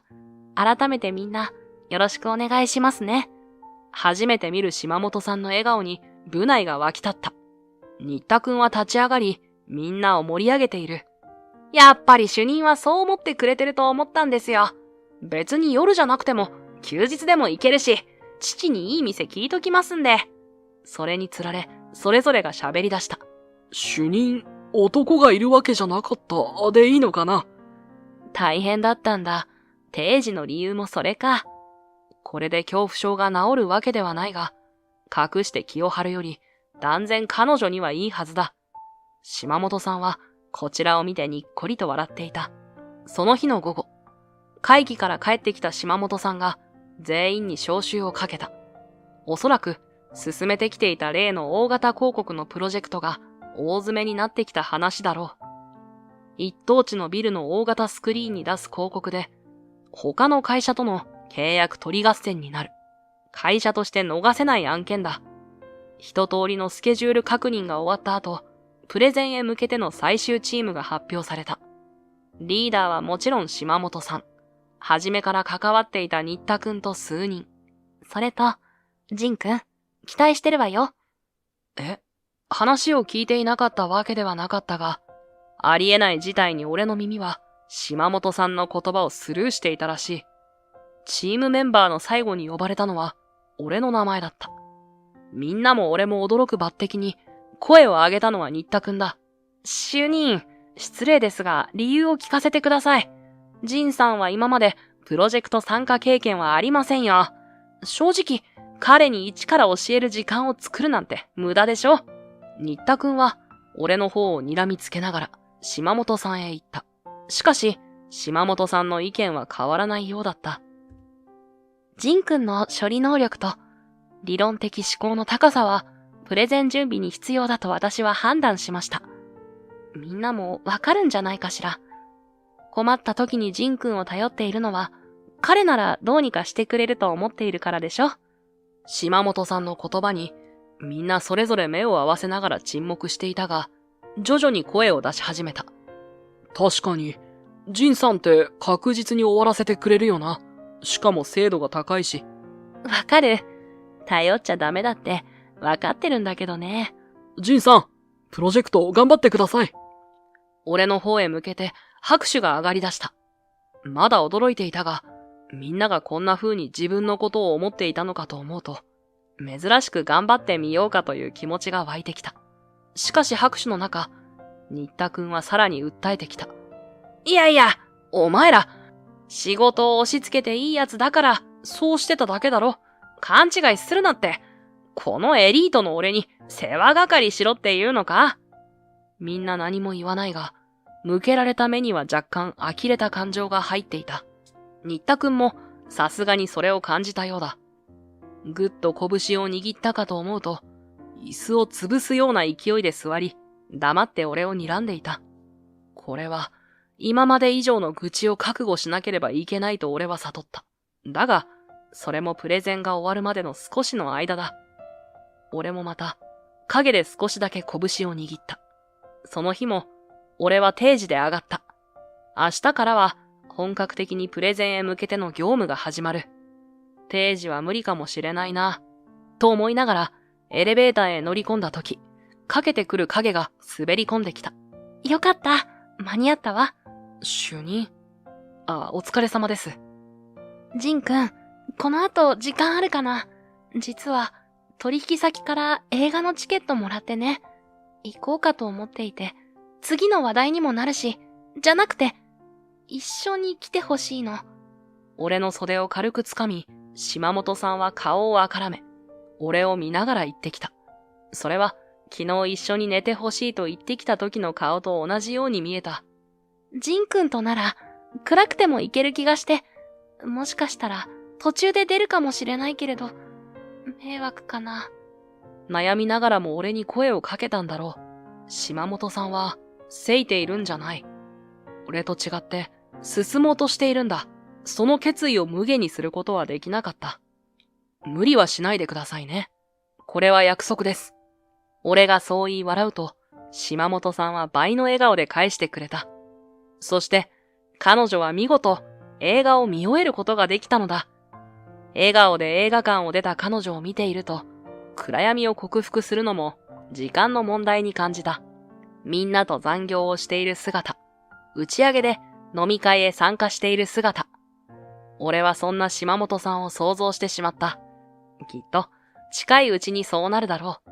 改めてみんな、よろしくお願いしますね。初めて見る島本さんの笑顔に、部内が湧き立った。新田くんは立ち上がり、みんなを盛り上げている。やっぱり主任はそう思ってくれてると思ったんですよ。別に夜じゃなくても、休日でも行けるし、父にいい店聞いときますんで。それにつられ、それぞれが喋り出した。主任、男がいるわけじゃなかったでいいのかな？大変だったんだ。定時の理由もそれか。これで恐怖症が治るわけではないが、隠して気を張るより、断然彼女にはいいはずだ。島本さんは、こちらを見てにっこりと笑っていた。その日の午後、会議から帰ってきた島本さんが、全員に招集をかけた。おそらく、進めてきていた例の大型広告のプロジェクトが、大詰めになってきた話だろう。一等地のビルの大型スクリーンに出す広告で、他の会社との契約取り合戦になる。会社として逃せない案件だ。一通りのスケジュール確認が終わった後、プレゼンへ向けての最終チームが発表された。リーダーはもちろん島本さん。初めから関わっていた新田くんと数人。それと、ジンくん、期待してるわよ。話を聞いていなかったわけではなかったが、ありえない事態に俺の耳は、島本さんの言葉をスルーしていたらしい。チームメンバーの最後に呼ばれたのは、俺の名前だった。みんなも俺も驚く抜擢に、声を上げたのは新田くんだ。主任、失礼ですが、理由を聞かせてください。ジンさんは今まで、プロジェクト参加経験はありませんよ。正直、彼に一から教える時間を作るなんて無駄でしょ。新田くんは、俺の方を睨みつけながら、島本さんへ言った。しかし、島本さんの意見は変わらないようだった。ジンくんの処理能力と、理論的思考の高さは、プレゼン準備に必要だと私は判断しました。みんなもわかるんじゃないかしら。困った時にジンくんを頼っているのは、彼ならどうにかしてくれると思っているからでしょ。島本さんの言葉に、みんなそれぞれ目を合わせながら沈黙していたが、徐々に声を出し始めた。確かに、ジンさんって確実に終わらせてくれるよな。しかも精度が高いし。わかる。頼っちゃダメだってわかってるんだけどね。ジンさん、プロジェクト頑張ってください。俺の方へ向けて拍手が上がり出した。まだ驚いていたが、みんながこんな風に自分のことを思っていたのかと思うと、珍しく頑張ってみようかという気持ちが湧いてきた。しかし拍手の中、新田くんはさらに訴えてきた。いやいや、お前ら、仕事を押し付けていいやつだから、そうしてただけだろ。勘違いするなって。このエリートの俺に世話係しろって言うのか？みんな何も言わないが、向けられた目には若干呆れた感情が入っていた。新田くんもさすがにそれを感じたようだ。ぐっと拳を握ったかと思うと、椅子を潰すような勢いで座り、黙って俺を睨んでいた。これは、今まで以上の愚痴を覚悟しなければいけないと俺は悟った。だが、それもプレゼンが終わるまでの少しの間だ。俺もまた、影で少しだけ拳を握った。その日も、俺は定時で上がった。明日からは、本格的にプレゼンへ向けての業務が始まる。定時は無理かもしれないな、と思いながら、エレベーターへ乗り込んだ時、かけてくる影が滑り込んできた。よかった。間に合ったわ。主任？お疲れ様です。ジンくん、この後時間あるかな？実は、取引先から映画のチケットもらってね。行こうかと思っていて、次の話題にもなるし、じゃなくて、一緒に来てほしいの。俺の袖を軽く掴み、島本さんは顔をあからめ、俺を見ながら言ってきた。それは、昨日一緒に寝てほしいと言ってきた時の顔と同じように見えた。ジンくんとなら、暗くても行ける気がして、もしかしたら途中で出るかもしれないけれど、迷惑かな。悩みながらも俺に声をかけたんだろう。島本さんは、せいているんじゃない。俺と違って、進もうとしているんだ。その決意を無限にすることはできなかった。無理はしないでくださいね。これは約束です。俺がそう言い笑うと、島本さんは倍の笑顔で返してくれた。そして、彼女は見事、映画を見終えることができたのだ。笑顔で映画館を出た彼女を見ていると、暗闇を克服するのも、時間の問題に感じた。みんなと残業をしている姿、打ち上げで飲み会へ参加している姿。俺はそんな島本さんを想像してしまった。きっと、近いうちにそうなるだろう。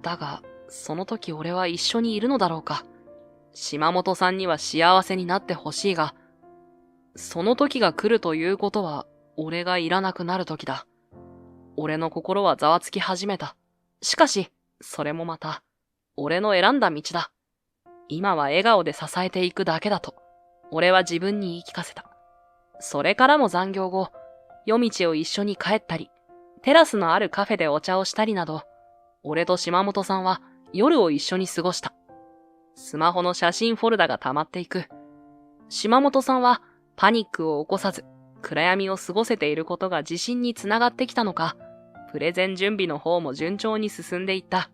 だが、その時俺は一緒にいるのだろうか。島本さんには幸せになってほしいが、その時が来るということは、俺がいらなくなる時だ。俺の心はざわつき始めた。しかし、それもまた、俺の選んだ道だ。今は笑顔で支えていくだけだと、俺は自分に言い聞かせた。それからも残業後、夜道を一緒に帰ったり、テラスのあるカフェでお茶をしたりなど、俺と島本さんは夜を一緒に過ごした。スマホの写真フォルダが溜まっていく。島本さんはパニックを起こさず、暗闇を過ごせていることが自信につながってきたのか、プレゼン準備の方も順調に進んでいった。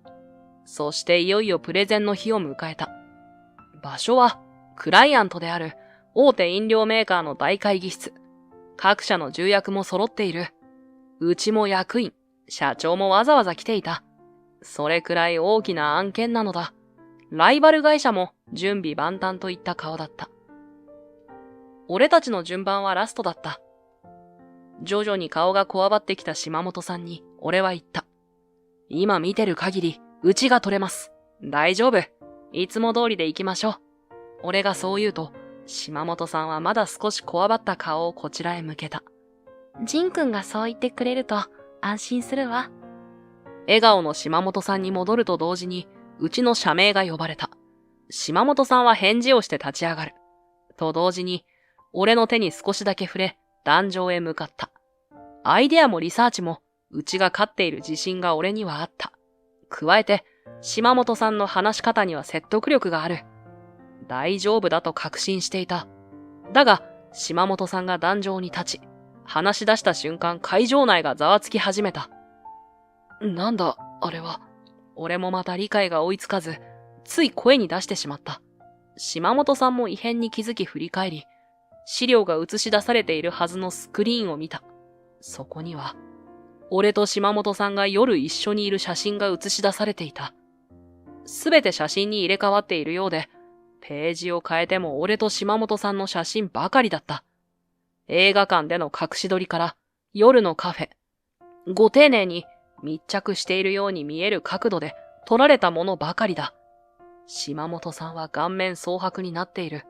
そしていよいよプレゼンの日を迎えた。場所は、クライアントである大手飲料メーカーの大会議室。各社の重役も揃っている。うちも役員、社長もわざわざ来ていた。それくらい大きな案件なのだ。ライバル会社も準備万端といった顔だった。俺たちの順番はラストだった。徐々に顔がこわばってきた島本さんに俺は言った。今見てる限り、うちが取れます。大丈夫。いつも通りで行きましょう。俺がそう言うと、島本さんはまだ少しこわばった顔をこちらへ向けた。ジンくんがそう言ってくれると安心するわ。笑顔の島本さんに戻ると同時に、うちの社名が呼ばれた。島本さんは返事をして立ち上がる。と同時に、俺の手に少しだけ触れ、壇上へ向かった。アイデアもリサーチも、うちが勝っている自信が俺にはあった。加えて、島本さんの話し方には説得力がある。大丈夫だと確信していた。だが、島本さんが壇上に立ち、話し出した瞬間会場内がざわつき始めた。なんだ、あれは。俺もまた理解が追いつかず、つい声に出してしまった。島本さんも異変に気づき振り返り、資料が映し出されているはずのスクリーンを見た。そこには、俺と島本さんが夜一緒にいる写真が映し出されていた。すべて写真に入れ替わっているようで、ページを変えても俺と島本さんの写真ばかりだった。映画館での隠し撮りから、夜のカフェ。ご丁寧に密着しているように見える角度で撮られたものばかりだ。島本さんは顔面蒼白になっている。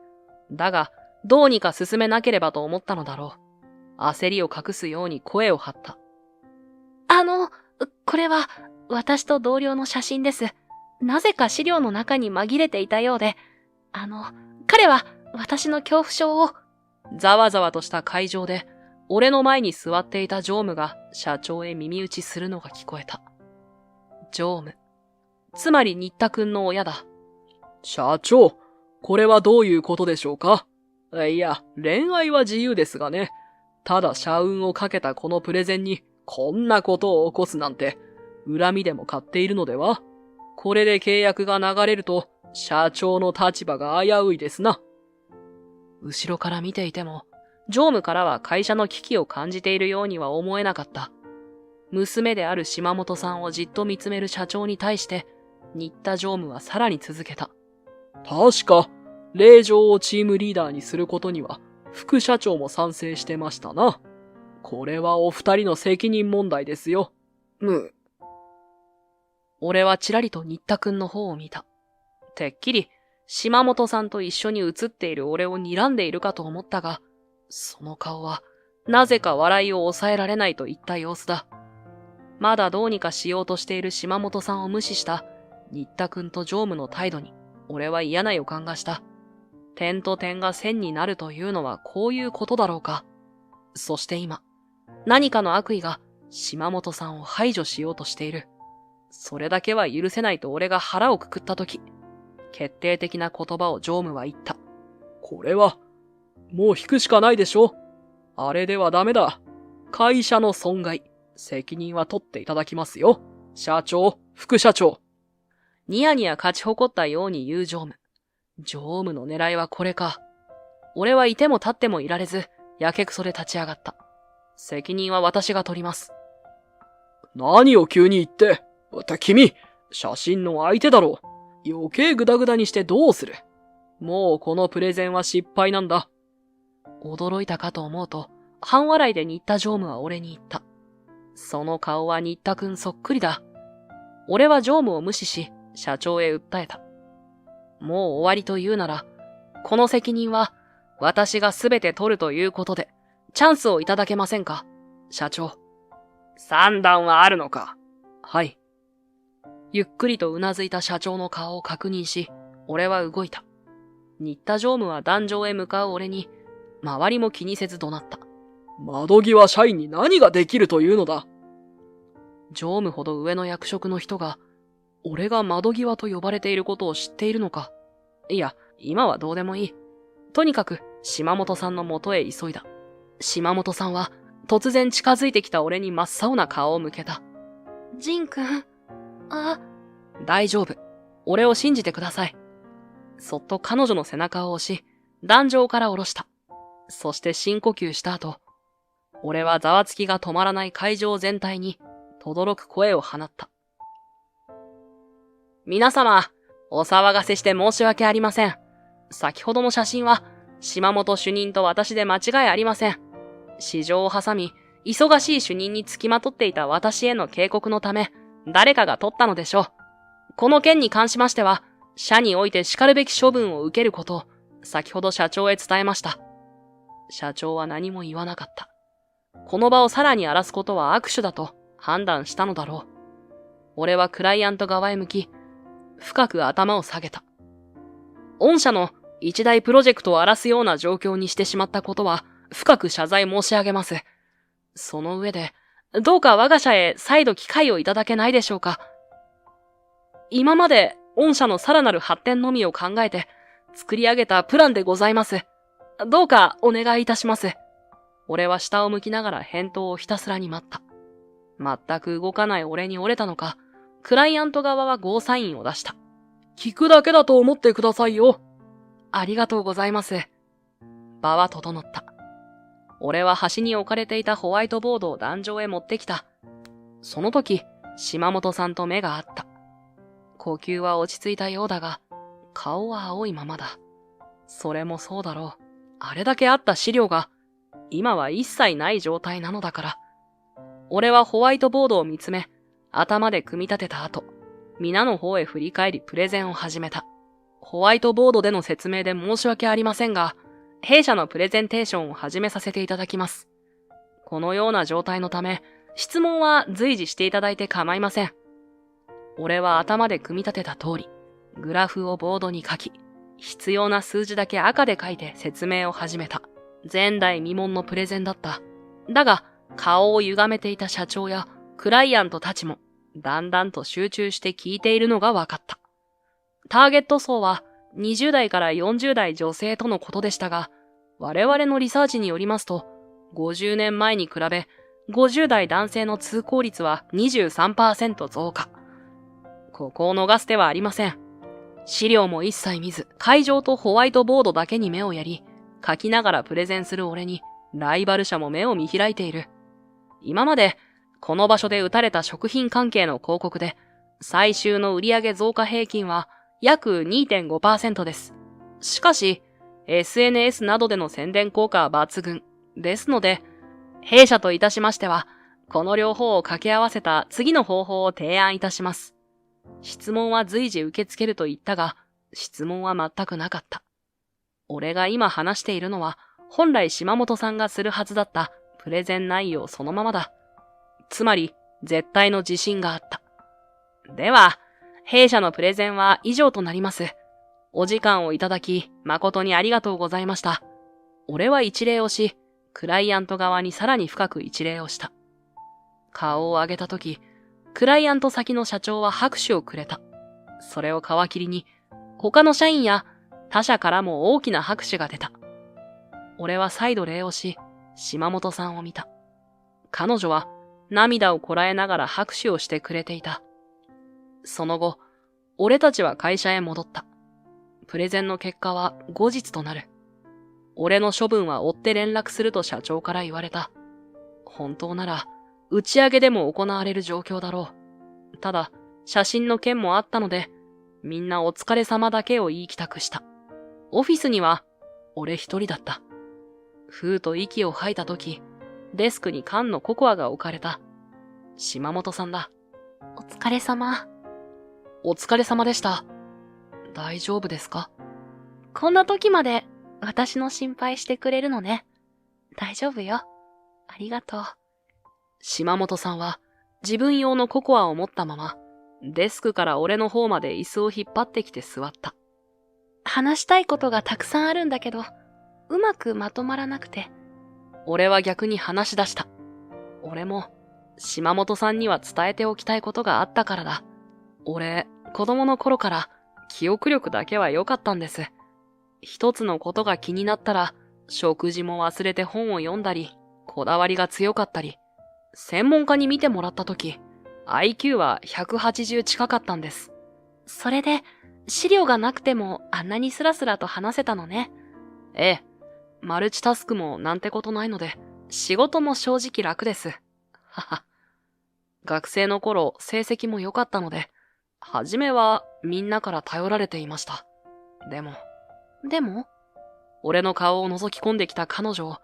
だが、どうにか進めなければと思ったのだろう。焦りを隠すように声を張った。これは私と同僚の写真です。なぜか資料の中に紛れていたようで、彼は私の恐怖症を。ざわざわとした会場で、俺の前に座っていた常務が社長へ耳打ちするのが聞こえた。常務。つまり新田くんの親だ。社長、これはどういうことでしょうか？いや、恋愛は自由ですがね。ただ社運をかけたこのプレゼンにこんなことを起こすなんて、恨みでも買っているのでは？これで契約が流れると、社長の立場が危ういですな。後ろから見ていても、常務からは会社の危機を感じているようには思えなかった。娘である島本さんをじっと見つめる社長に対して、新田常務はさらに続けた。確か、令状をチームリーダーにすることには、副社長も賛成してましたな。これはお二人の責任問題ですよ。俺はちらりと新田くんの方を見た。てっきり、島本さんと一緒に写っている俺を睨んでいるかと思ったが、その顔は、なぜか笑いを抑えられないといった様子だ。まだどうにかしようとしている島本さんを無視した新田くんと常務の態度に、俺は嫌な予感がした。点と点が線になるというのはこういうことだろうか。そして今、何かの悪意が島本さんを排除しようとしている。それだけは許せないと俺が腹をくくったとき、決定的な言葉を常務は言った。これは、もう引くしかないでしょ。あれではダメだ。会社の損害、責任は取っていただきますよ。社長、副社長。ニヤニヤ勝ち誇ったように言う常務。常務の狙いはこれか。俺はいても立ってもいられず、やけくそで立ち上がった。責任は私が取ります。何を急に言って。君、写真の相手だろう。余計グダグダにしてどうする。もうこのプレゼンは失敗なんだ。驚いたかと思うと、半笑いで新田常務は俺に言った。その顔は新田くんそっくりだ。俺は常務を無視し、社長へ訴えた。もう終わりと言うなら、この責任は私がすべて取るということで、チャンスをいただけませんか、社長。算段はあるのか。はい。ゆっくりとうなずいた社長の顔を確認し、俺は動いた。新田常務は壇上へ向かう俺に、周りも気にせず怒鳴った。窓際社員に何ができるというのだ。常務ほど上の役職の人が、俺が窓際と呼ばれていることを知っているのか。いや、今はどうでもいい。とにかく、島本さんの元へ急いだ。島本さんは、突然近づいてきた俺に真っ青な顔を向けた。ジン君、大丈夫。俺を信じてください。そっと彼女の背中を押し、壇上から下ろした。そして深呼吸した後、俺はざわつきが止まらない会場全体に、轟く声を放った。皆様、お騒がせして申し訳ありません。先ほどの写真は、島本主任と私で間違いありません。市場を挟み、忙しい主任につきまとっていた私への警告のため、誰かが取ったのでしょう。この件に関しましては、社において叱るべき処分を受けることを、先ほど社長へ伝えました。社長は何も言わなかった。この場をさらに荒らすことは悪手だと判断したのだろう。俺はクライアント側へ向き、深く頭を下げた。御社の一大プロジェクトを荒らすような状況にしてしまったことは、深く謝罪申し上げます。その上で、どうか我が社へ再度機会をいただけないでしょうか。今まで御社のさらなる発展のみを考えて作り上げたプランでございます。どうかお願いいたします。俺は下を向きながら返答をひたすらに待った。全く動かない俺に折れたのか、クライアント側はゴーサインを出した。聞くだけだと思ってくださいよ。ありがとうございます。場は整った。俺は端に置かれていたホワイトボードを壇上へ持ってきた。その時、島本さんと目が合った。呼吸は落ち着いたようだが、顔は青いままだ。それもそうだろう。あれだけあった資料が、今は一切ない状態なのだから。俺はホワイトボードを見つめ、頭で組み立てた後、皆の方へ振り返りプレゼンを始めた。ホワイトボードでの説明で申し訳ありませんが、弊社のプレゼンテーションを始めさせていただきます。このような状態のため、質問は随時していただいて構いません。俺は頭で組み立てた通り、グラフをボードに書き、必要な数字だけ赤で書いて説明を始めた。前代未聞のプレゼンだった。だが、顔を歪めていた社長やクライアントたちも、だんだんと集中して聞いているのが分かった。ターゲット層は20代から40代女性とのことでしたが、我々のリサーチによりますと、50年前に比べ、50代男性の通行率は 23% 増加。ここを逃す手はありません。資料も一切見ず、会場とホワイトボードだけに目をやり、書きながらプレゼンする俺に、ライバル社も目を見開いている。今まで、この場所で打たれた食品関係の広告で、最終の売上増加平均は約 2.5% です。しかし、SNS などでの宣伝効果は抜群。ですので、弊社といたしましては、この両方を掛け合わせた次の方法を提案いたします。質問は随時受け付けると言ったが、質問は全くなかった。俺が今話しているのは、本来島本さんがするはずだったプレゼン内容そのままだ。つまり、絶対の自信があった。では、弊社のプレゼンは以上となります。お時間をいただき、誠にありがとうございました。俺は一礼をし、クライアント側にさらに深く一礼をした。顔を上げたとき、クライアント先の社長は拍手をくれた。それを皮切りに、他の社員や他社からも大きな拍手が出た。俺は再度礼をし、島本さんを見た。彼女は涙をこらえながら拍手をしてくれていた。その後、俺たちは会社へ戻った。プレゼンの結果は後日となる。俺の処分は追って連絡すると社長から言われた。本当なら、打ち上げでも行われる状況だろう。ただ、写真の件もあったので、みんなお疲れ様だけを言い帰宅した。オフィスには、俺一人だった。ふーと息を吐いたとき、デスクに缶のココアが置かれた。島本さんだ。お疲れ様。お疲れ様でした。大丈夫ですか？こんな時まで私の心配してくれるのね。大丈夫よ。ありがとう。島本さんは自分用のココアを持ったまま、デスクから俺の方まで椅子を引っ張ってきて座った。話したいことがたくさんあるんだけど、うまくまとまらなくて。俺は逆に話し出した。俺も島本さんには伝えておきたいことがあったからだ。俺、子供の頃から記憶力だけは良かったんです。一つのことが気になったら、食事も忘れて本を読んだり、こだわりが強かったり、専門家に見てもらったとき、IQ は180近かったんです。それで、資料がなくてもあんなにスラスラと話せたのね。ええ。マルチタスクもなんてことないので、仕事も正直楽です。はは。学生の頃成績も良かったので、初めはみんなから頼られていました。でも、俺の顔を覗き込んできた彼女を、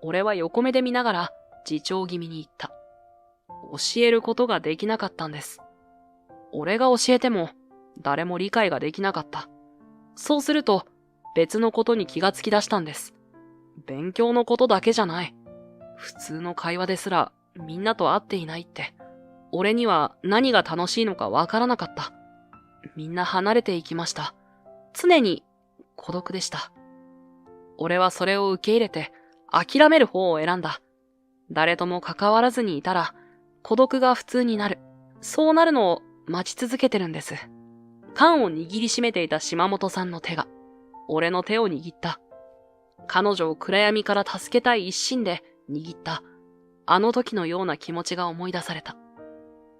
俺は横目で見ながら自重気味に言った。教えることができなかったんです。俺が教えても誰も理解ができなかった。そうすると別のことに気がつき出したんです。勉強のことだけじゃない。普通の会話ですらみんなと会っていないって、俺には何が楽しいのかわからなかった。みんな離れていきました。常に孤独でした。俺はそれを受け入れて諦める方を選んだ。誰とも関わらずにいたら孤独が普通になる。そうなるのを待ち続けてるんです。缶を握りしめていた島本さんの手が俺の手を握った。彼女を暗闇から助けたい一心で握った。あの時のような気持ちが思い出された。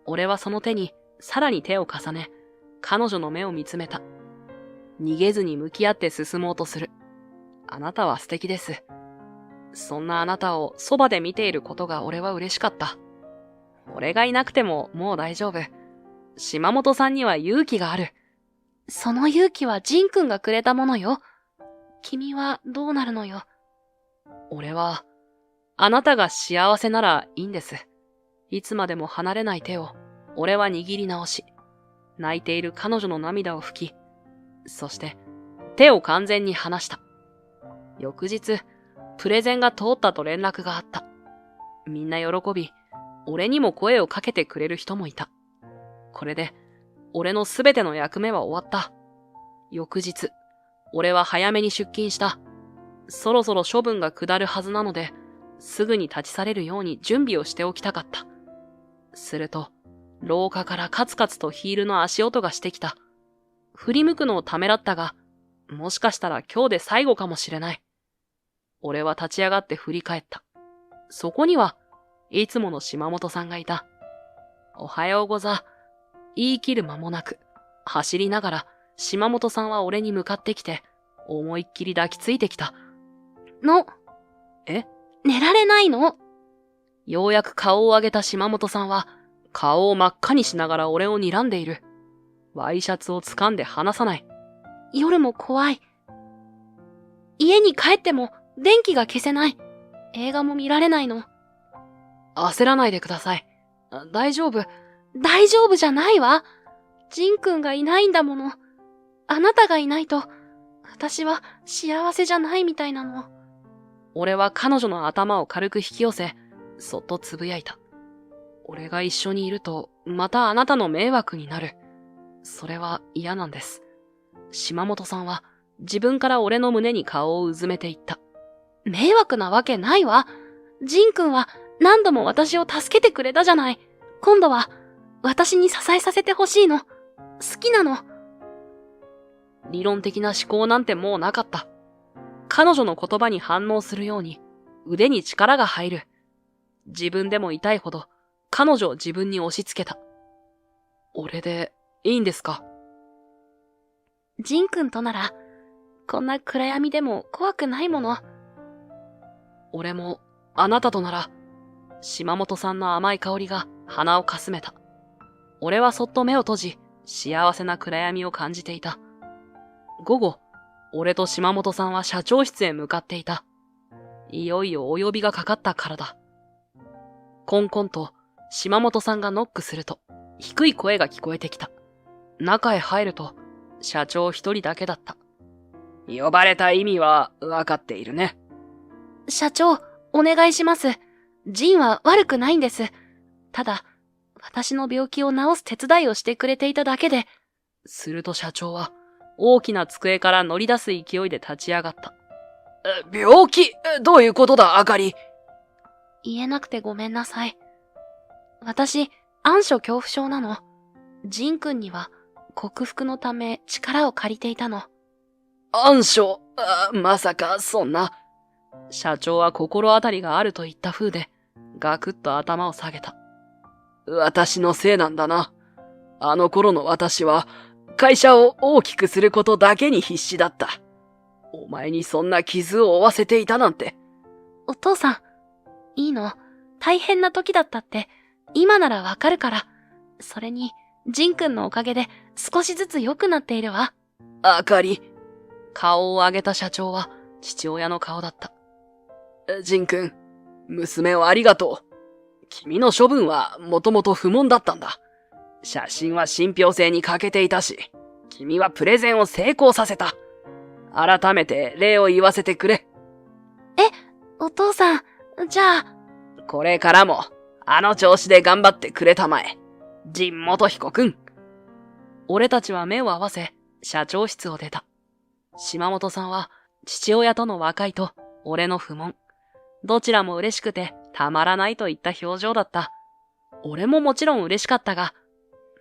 俺はその手にさらに手を重ね、彼女の目を見つめた。逃げずに向き合って進もうとする。あなたは素敵です。そんなあなたをそばで見ていることが俺は嬉しかった。俺がいなくてももう大丈夫。島本さんには勇気がある。その勇気はジン君がくれたものよ。君はどうなるのよ。俺は、あなたが幸せならいいんです。いつまでも離れない手を、俺は握り直し、泣いている彼女の涙を拭き、そして、手を完全に離した。翌日、プレゼンが通ったと連絡があった。みんな喜び、俺にも声をかけてくれる人もいた。これで、俺のすべての役目は終わった。翌日、俺は早めに出勤した。そろそろ処分が下るはずなので、すぐに立ち去れるように準備をしておきたかった。すると、廊下からカツカツとヒールの足音がしてきた。振り向くのをためらったが、もしかしたら今日で最後かもしれない。俺は立ち上がって振り返った。そこには、いつもの島本さんがいた。おはようござ。言い切る間もなく、走りながら、島本さんは俺に向かってきて、思いっきり抱きついてきた。え？寝られないの？ようやく顔を上げた島本さんは、顔を真っ赤にしながら俺を睨んでいる。ワイシャツを掴んで離さない。夜も怖い。家に帰っても電気が消せない。映画も見られないの。焦らないでください。大丈夫。大丈夫じゃないわ。ジンくんがいないんだもの。あなたがいないと、私は幸せじゃないみたいなの。俺は彼女の頭を軽く引き寄せ、そっとつぶやいた。俺が一緒にいると、またあなたの迷惑になる。それは嫌なんです。島本さんは自分から俺の胸に顔をうずめていった。迷惑なわけないわ。ジンくんは何度も私を助けてくれたじゃない。今度は私に支えさせてほしいの。好きなの。理論的な思考なんてもうなかった。彼女の言葉に反応するように腕に力が入る。自分でも痛いほど彼女を自分に押し付けた。俺でいいんですか？ジンくんとなら、こんな暗闇でも怖くないもの。俺もあなたとなら、島本さんの甘い香りが鼻をかすめた。俺はそっと目を閉じ、幸せな暗闇を感じていた。午後、俺と島本さんは社長室へ向かっていた。いよいよお呼びがかかったからだ。コンコンと島本さんがノックすると、低い声が聞こえてきた。中へ入ると、社長一人だけだった。呼ばれた意味は分かっているね。社長、お願いします。ジンは悪くないんです。ただ、私の病気を治す手伝いをしてくれていただけで。すると社長は、大きな机から乗り出す勢いで立ち上がった。病気？どういうことだ、あかり。言えなくてごめんなさい。私、暗所恐怖症なの。ジンくんには、克服のため力を借りていたの。暗所？まさか、そんな。社長は心当たりがあると言った風で、ガクッと頭を下げた。私のせいなんだな。あの頃の私は、会社を大きくすることだけに必死だった。お前にそんな傷を負わせていたなんて。お父さん、いいの。大変な時だったって、今ならわかるから。それに、ジンくんのおかげで少しずつ良くなっているわ。あかり。顔を上げた社長は父親の顔だった。ジンくん、娘をありがとう。君の処分はもともと不問だったんだ。写真は信憑性に欠けていたし、君はプレゼンを成功させた。改めて礼を言わせてくれ。お父さん、じゃあ。これからも、あの調子で頑張ってくれたまえ。陣元彦くん。俺たちは目を合わせ、社長室を出た。島本さんは、父親との和解と、俺の不問。どちらも嬉しくて、たまらないといった表情だった。俺ももちろん嬉しかったが、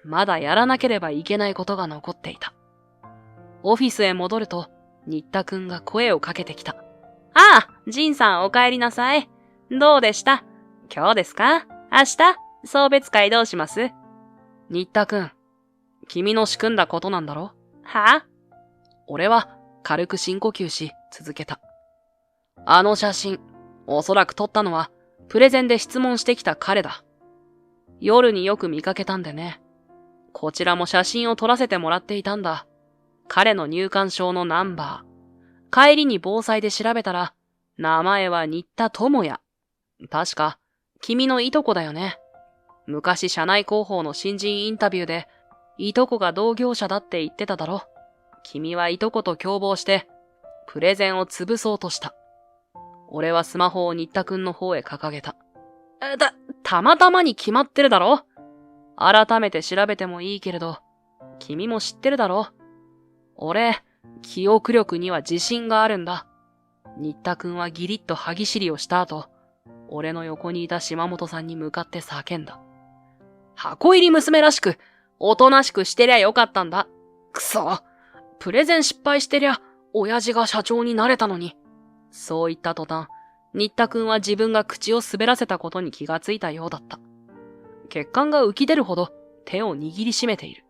まだやらなければいけないことが残っていた。オフィスへ戻ると、新田くんが声をかけてきた。ああ、ジンさんお帰りなさい。どうでした？今日ですか？明日？送別会どうします？新田くん、君の仕組んだことなんだろ？は？俺は軽く深呼吸し続けた。あの写真、おそらく撮ったのはプレゼンで質問してきた彼だ。夜によく見かけたんでね。こちらも写真を撮らせてもらっていたんだ。彼の入館証のナンバー。帰りに防災で調べたら、名前は新田智也。確か、君のいとこだよね。昔社内広報の新人インタビューで、いとこが同業者だって言ってただろ。君はいとこと共謀して、プレゼンを潰そうとした。俺はスマホを新田くんの方へ掲げた。たまたまに決まってるだろ？改めて調べてもいいけれど、君も知ってるだろ？俺、記憶力には自信があるんだ。新田くんはギリッと歯ぎしりをした後、俺の横にいた島本さんに向かって叫んだ。箱入り娘らしく、おとなしくしてりゃよかったんだ。くそ。プレゼン失敗してりゃ、親父が社長になれたのに。そう言った途端、新田くんは自分が口を滑らせたことに気がついたようだった。血管が浮き出るほど手を握りしめている。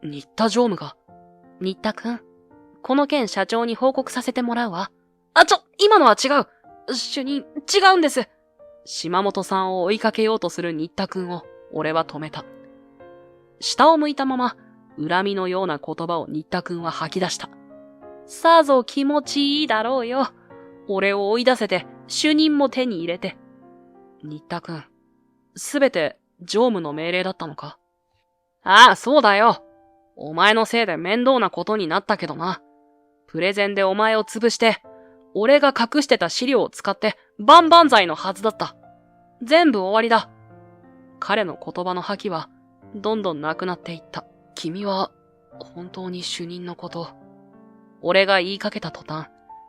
新田常務が、新田くん、この件社長に報告させてもらうわ。今のは違う。主任、違うんです。島本さんを追いかけようとする新田くんを俺は止めた。下を向いたまま、恨みのような言葉を新田くんは吐き出した。さぞ気持ちいいだろうよ。俺を追い出せて、主任も手に入れて。新田くん、すべて常務の命令だったのか？ああ、そうだよ。お前のせいで面倒なことになったけどな。プレゼンでお前を潰して、俺が隠してた資料を使って万々歳のはずだった。全部終わりだ。彼の言葉の覇気はどんどんなくなっていった。君は本当に主任のこと。俺が言いかけた途端、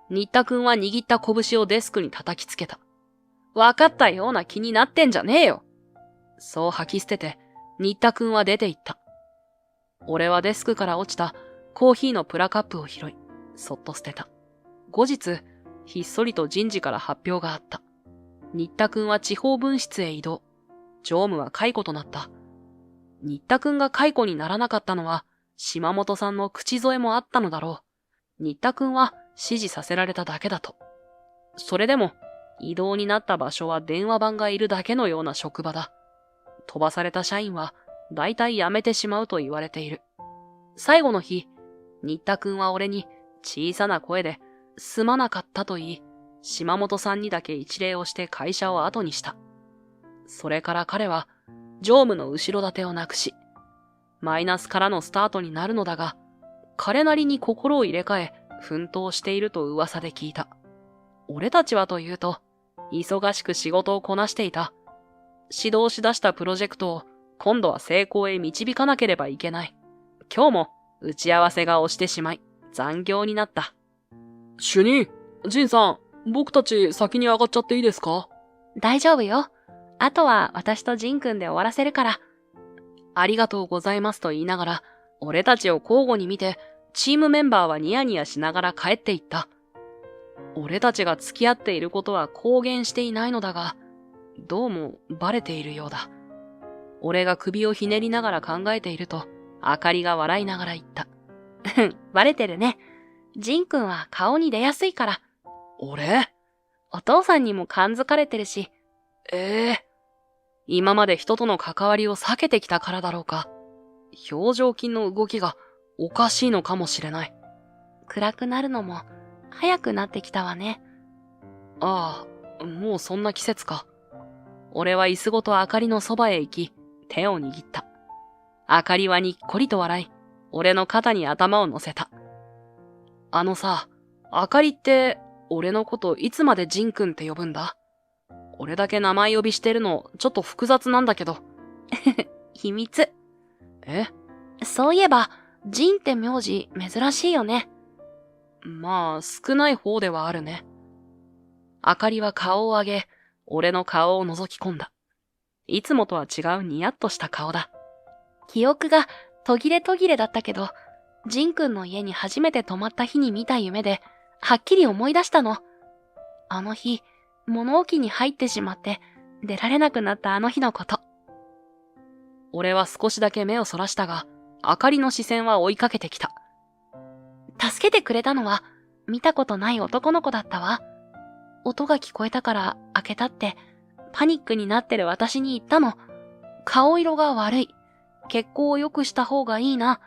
新田くんは握った拳をデスクに叩きつけた。わかったような気になってんじゃねえよ。そう吐き捨てて、新田くんは出て行った。俺はデスクから落ちたコーヒーのプラカップを拾い、そっと捨てた。後日、ひっそりと人事から発表があった。新田くんは地方分室へ移動。常務は解雇となった。新田くんが解雇にならなかったのは、島本さんの口添えもあったのだろう。新田くんは指示させられただけだと。それでも、異動になった場所は電話番がいるだけのような職場だ。飛ばされた社員は、だいたい辞めてしまうと言われている。最後の日、新田くんは俺に小さな声で、すまなかったと言い、島本さんにだけ一礼をして会社を後にした。それから彼は、常務の後ろ盾をなくし、マイナスからのスタートになるのだが、彼なりに心を入れ替え、奮闘していると噂で聞いた。俺たちはというと、忙しく仕事をこなしていた。指導し出したプロジェクトを、今度は成功へ導かなければいけない。今日も打ち合わせが押してしまい、残業になった。主任、ジンさん、僕たち先に上がっちゃっていいですか？大丈夫よ。あとは私とジンくんで終わらせるから。ありがとうございますと言いながら、俺たちを交互に見て、チームメンバーはニヤニヤしながら帰っていった。俺たちが付き合っていることは公言していないのだが、どうもバレているようだ。俺が首をひねりながら考えていると、あかりが笑いながら言った。バレてるね。ジンくんは顔に出やすいから。俺？お父さんにも感づかれてるし。今まで人との関わりを避けてきたからだろうか。表情筋の動きがおかしいのかもしれない。暗くなるのも早くなってきたわね。ああ、もうそんな季節か。俺は椅子ごとあかりのそばへ行き、手を握った。あかりはにっこりと笑い、俺の肩に頭を乗せた。あのさ、あかりって俺のこといつまでジンくんって呼ぶんだ？俺だけ名前呼びしてるのちょっと複雑なんだけど。秘密。そういえば、ジンって名字珍しいよね。まあ、少ない方ではあるね。あかりは顔を上げ、俺の顔を覗き込んだ。いつもとは違うニヤッとした顔だ。記憶が途切れ途切れだったけど、ジンくんの家に初めて泊まった日に見た夢で、はっきり思い出したの。あの日、物置に入ってしまって、出られなくなったあの日のこと。俺は少しだけ目をそらしたが、あかりの視線は追いかけてきた。助けてくれたのは、見たことない男の子だったわ。音が聞こえたから開けたって、パニックになってる私に言ったの。顔色が悪い。血行を良くした方がいいな。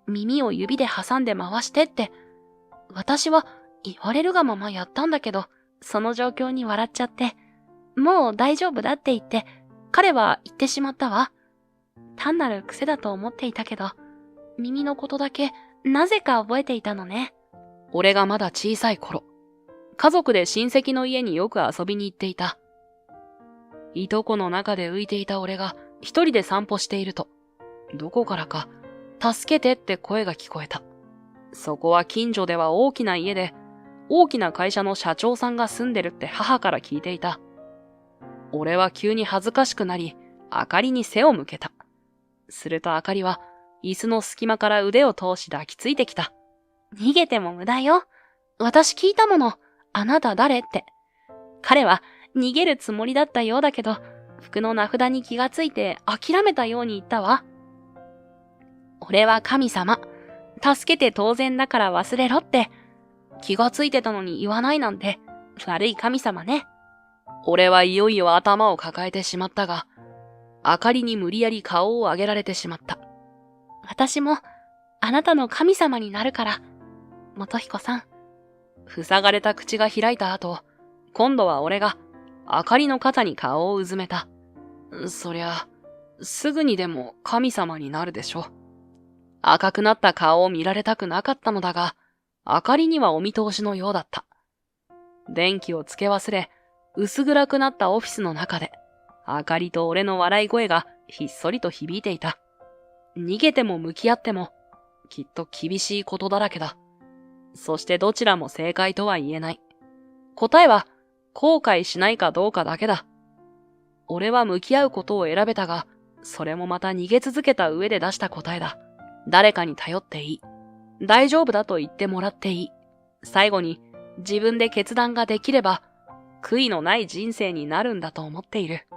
耳を指で挟んで回してって。私は言われるがままやったんだけど、その状況に笑っちゃって、もう大丈夫だって言って、彼は言ってしまったわ。単なる癖だと思っていたけど、耳のことだけなぜか覚えていたのね。俺がまだ小さい頃、家族で親戚の家によく遊びに行っていた。いとこの中で浮いていた俺が一人で散歩していると、どこからか、助けてって声が聞こえた。そこは近所では大きな家で、大きな会社の社長さんが住んでるって母から聞いていた。俺は急に恥ずかしくなり、あかりに背を向けた。するとあかりは、椅子の隙間から腕を通し抱きついてきた。逃げても無駄よ。私聞いたもの。あなた誰って。彼は逃げるつもりだったようだけど、服の名札に気がついて諦めたように言ったわ。俺は神様。助けて当然だから忘れろって。気がついてたのに言わないなんて、悪い神様ね。俺はいよいよ頭を抱えてしまったが、あかりに無理やり顔を上げられてしまった。私も、あなたの神様になるから。元彦さん。塞がれた口が開いた後、今度は俺が、あかりの肩に顔をうずめた。そりゃ、すぐにでも神様になるでしょ。赤くなった顔を見られたくなかったのだが、あかりにはお見通しのようだった。電気をつけ忘れ、薄暗くなったオフィスの中で、あかりと俺の笑い声がひっそりと響いていた。逃げても向き合っても、きっと厳しいことだらけだ。そしてどちらも正解とは言えない。答えは、後悔しないかどうかだけだ。俺は向き合うことを選べたが、それもまた逃げ続けた上で出した答えだ。誰かに頼っていい。大丈夫だと言ってもらっていい。最後に自分で決断ができれば、悔いのない人生になるんだと思っている。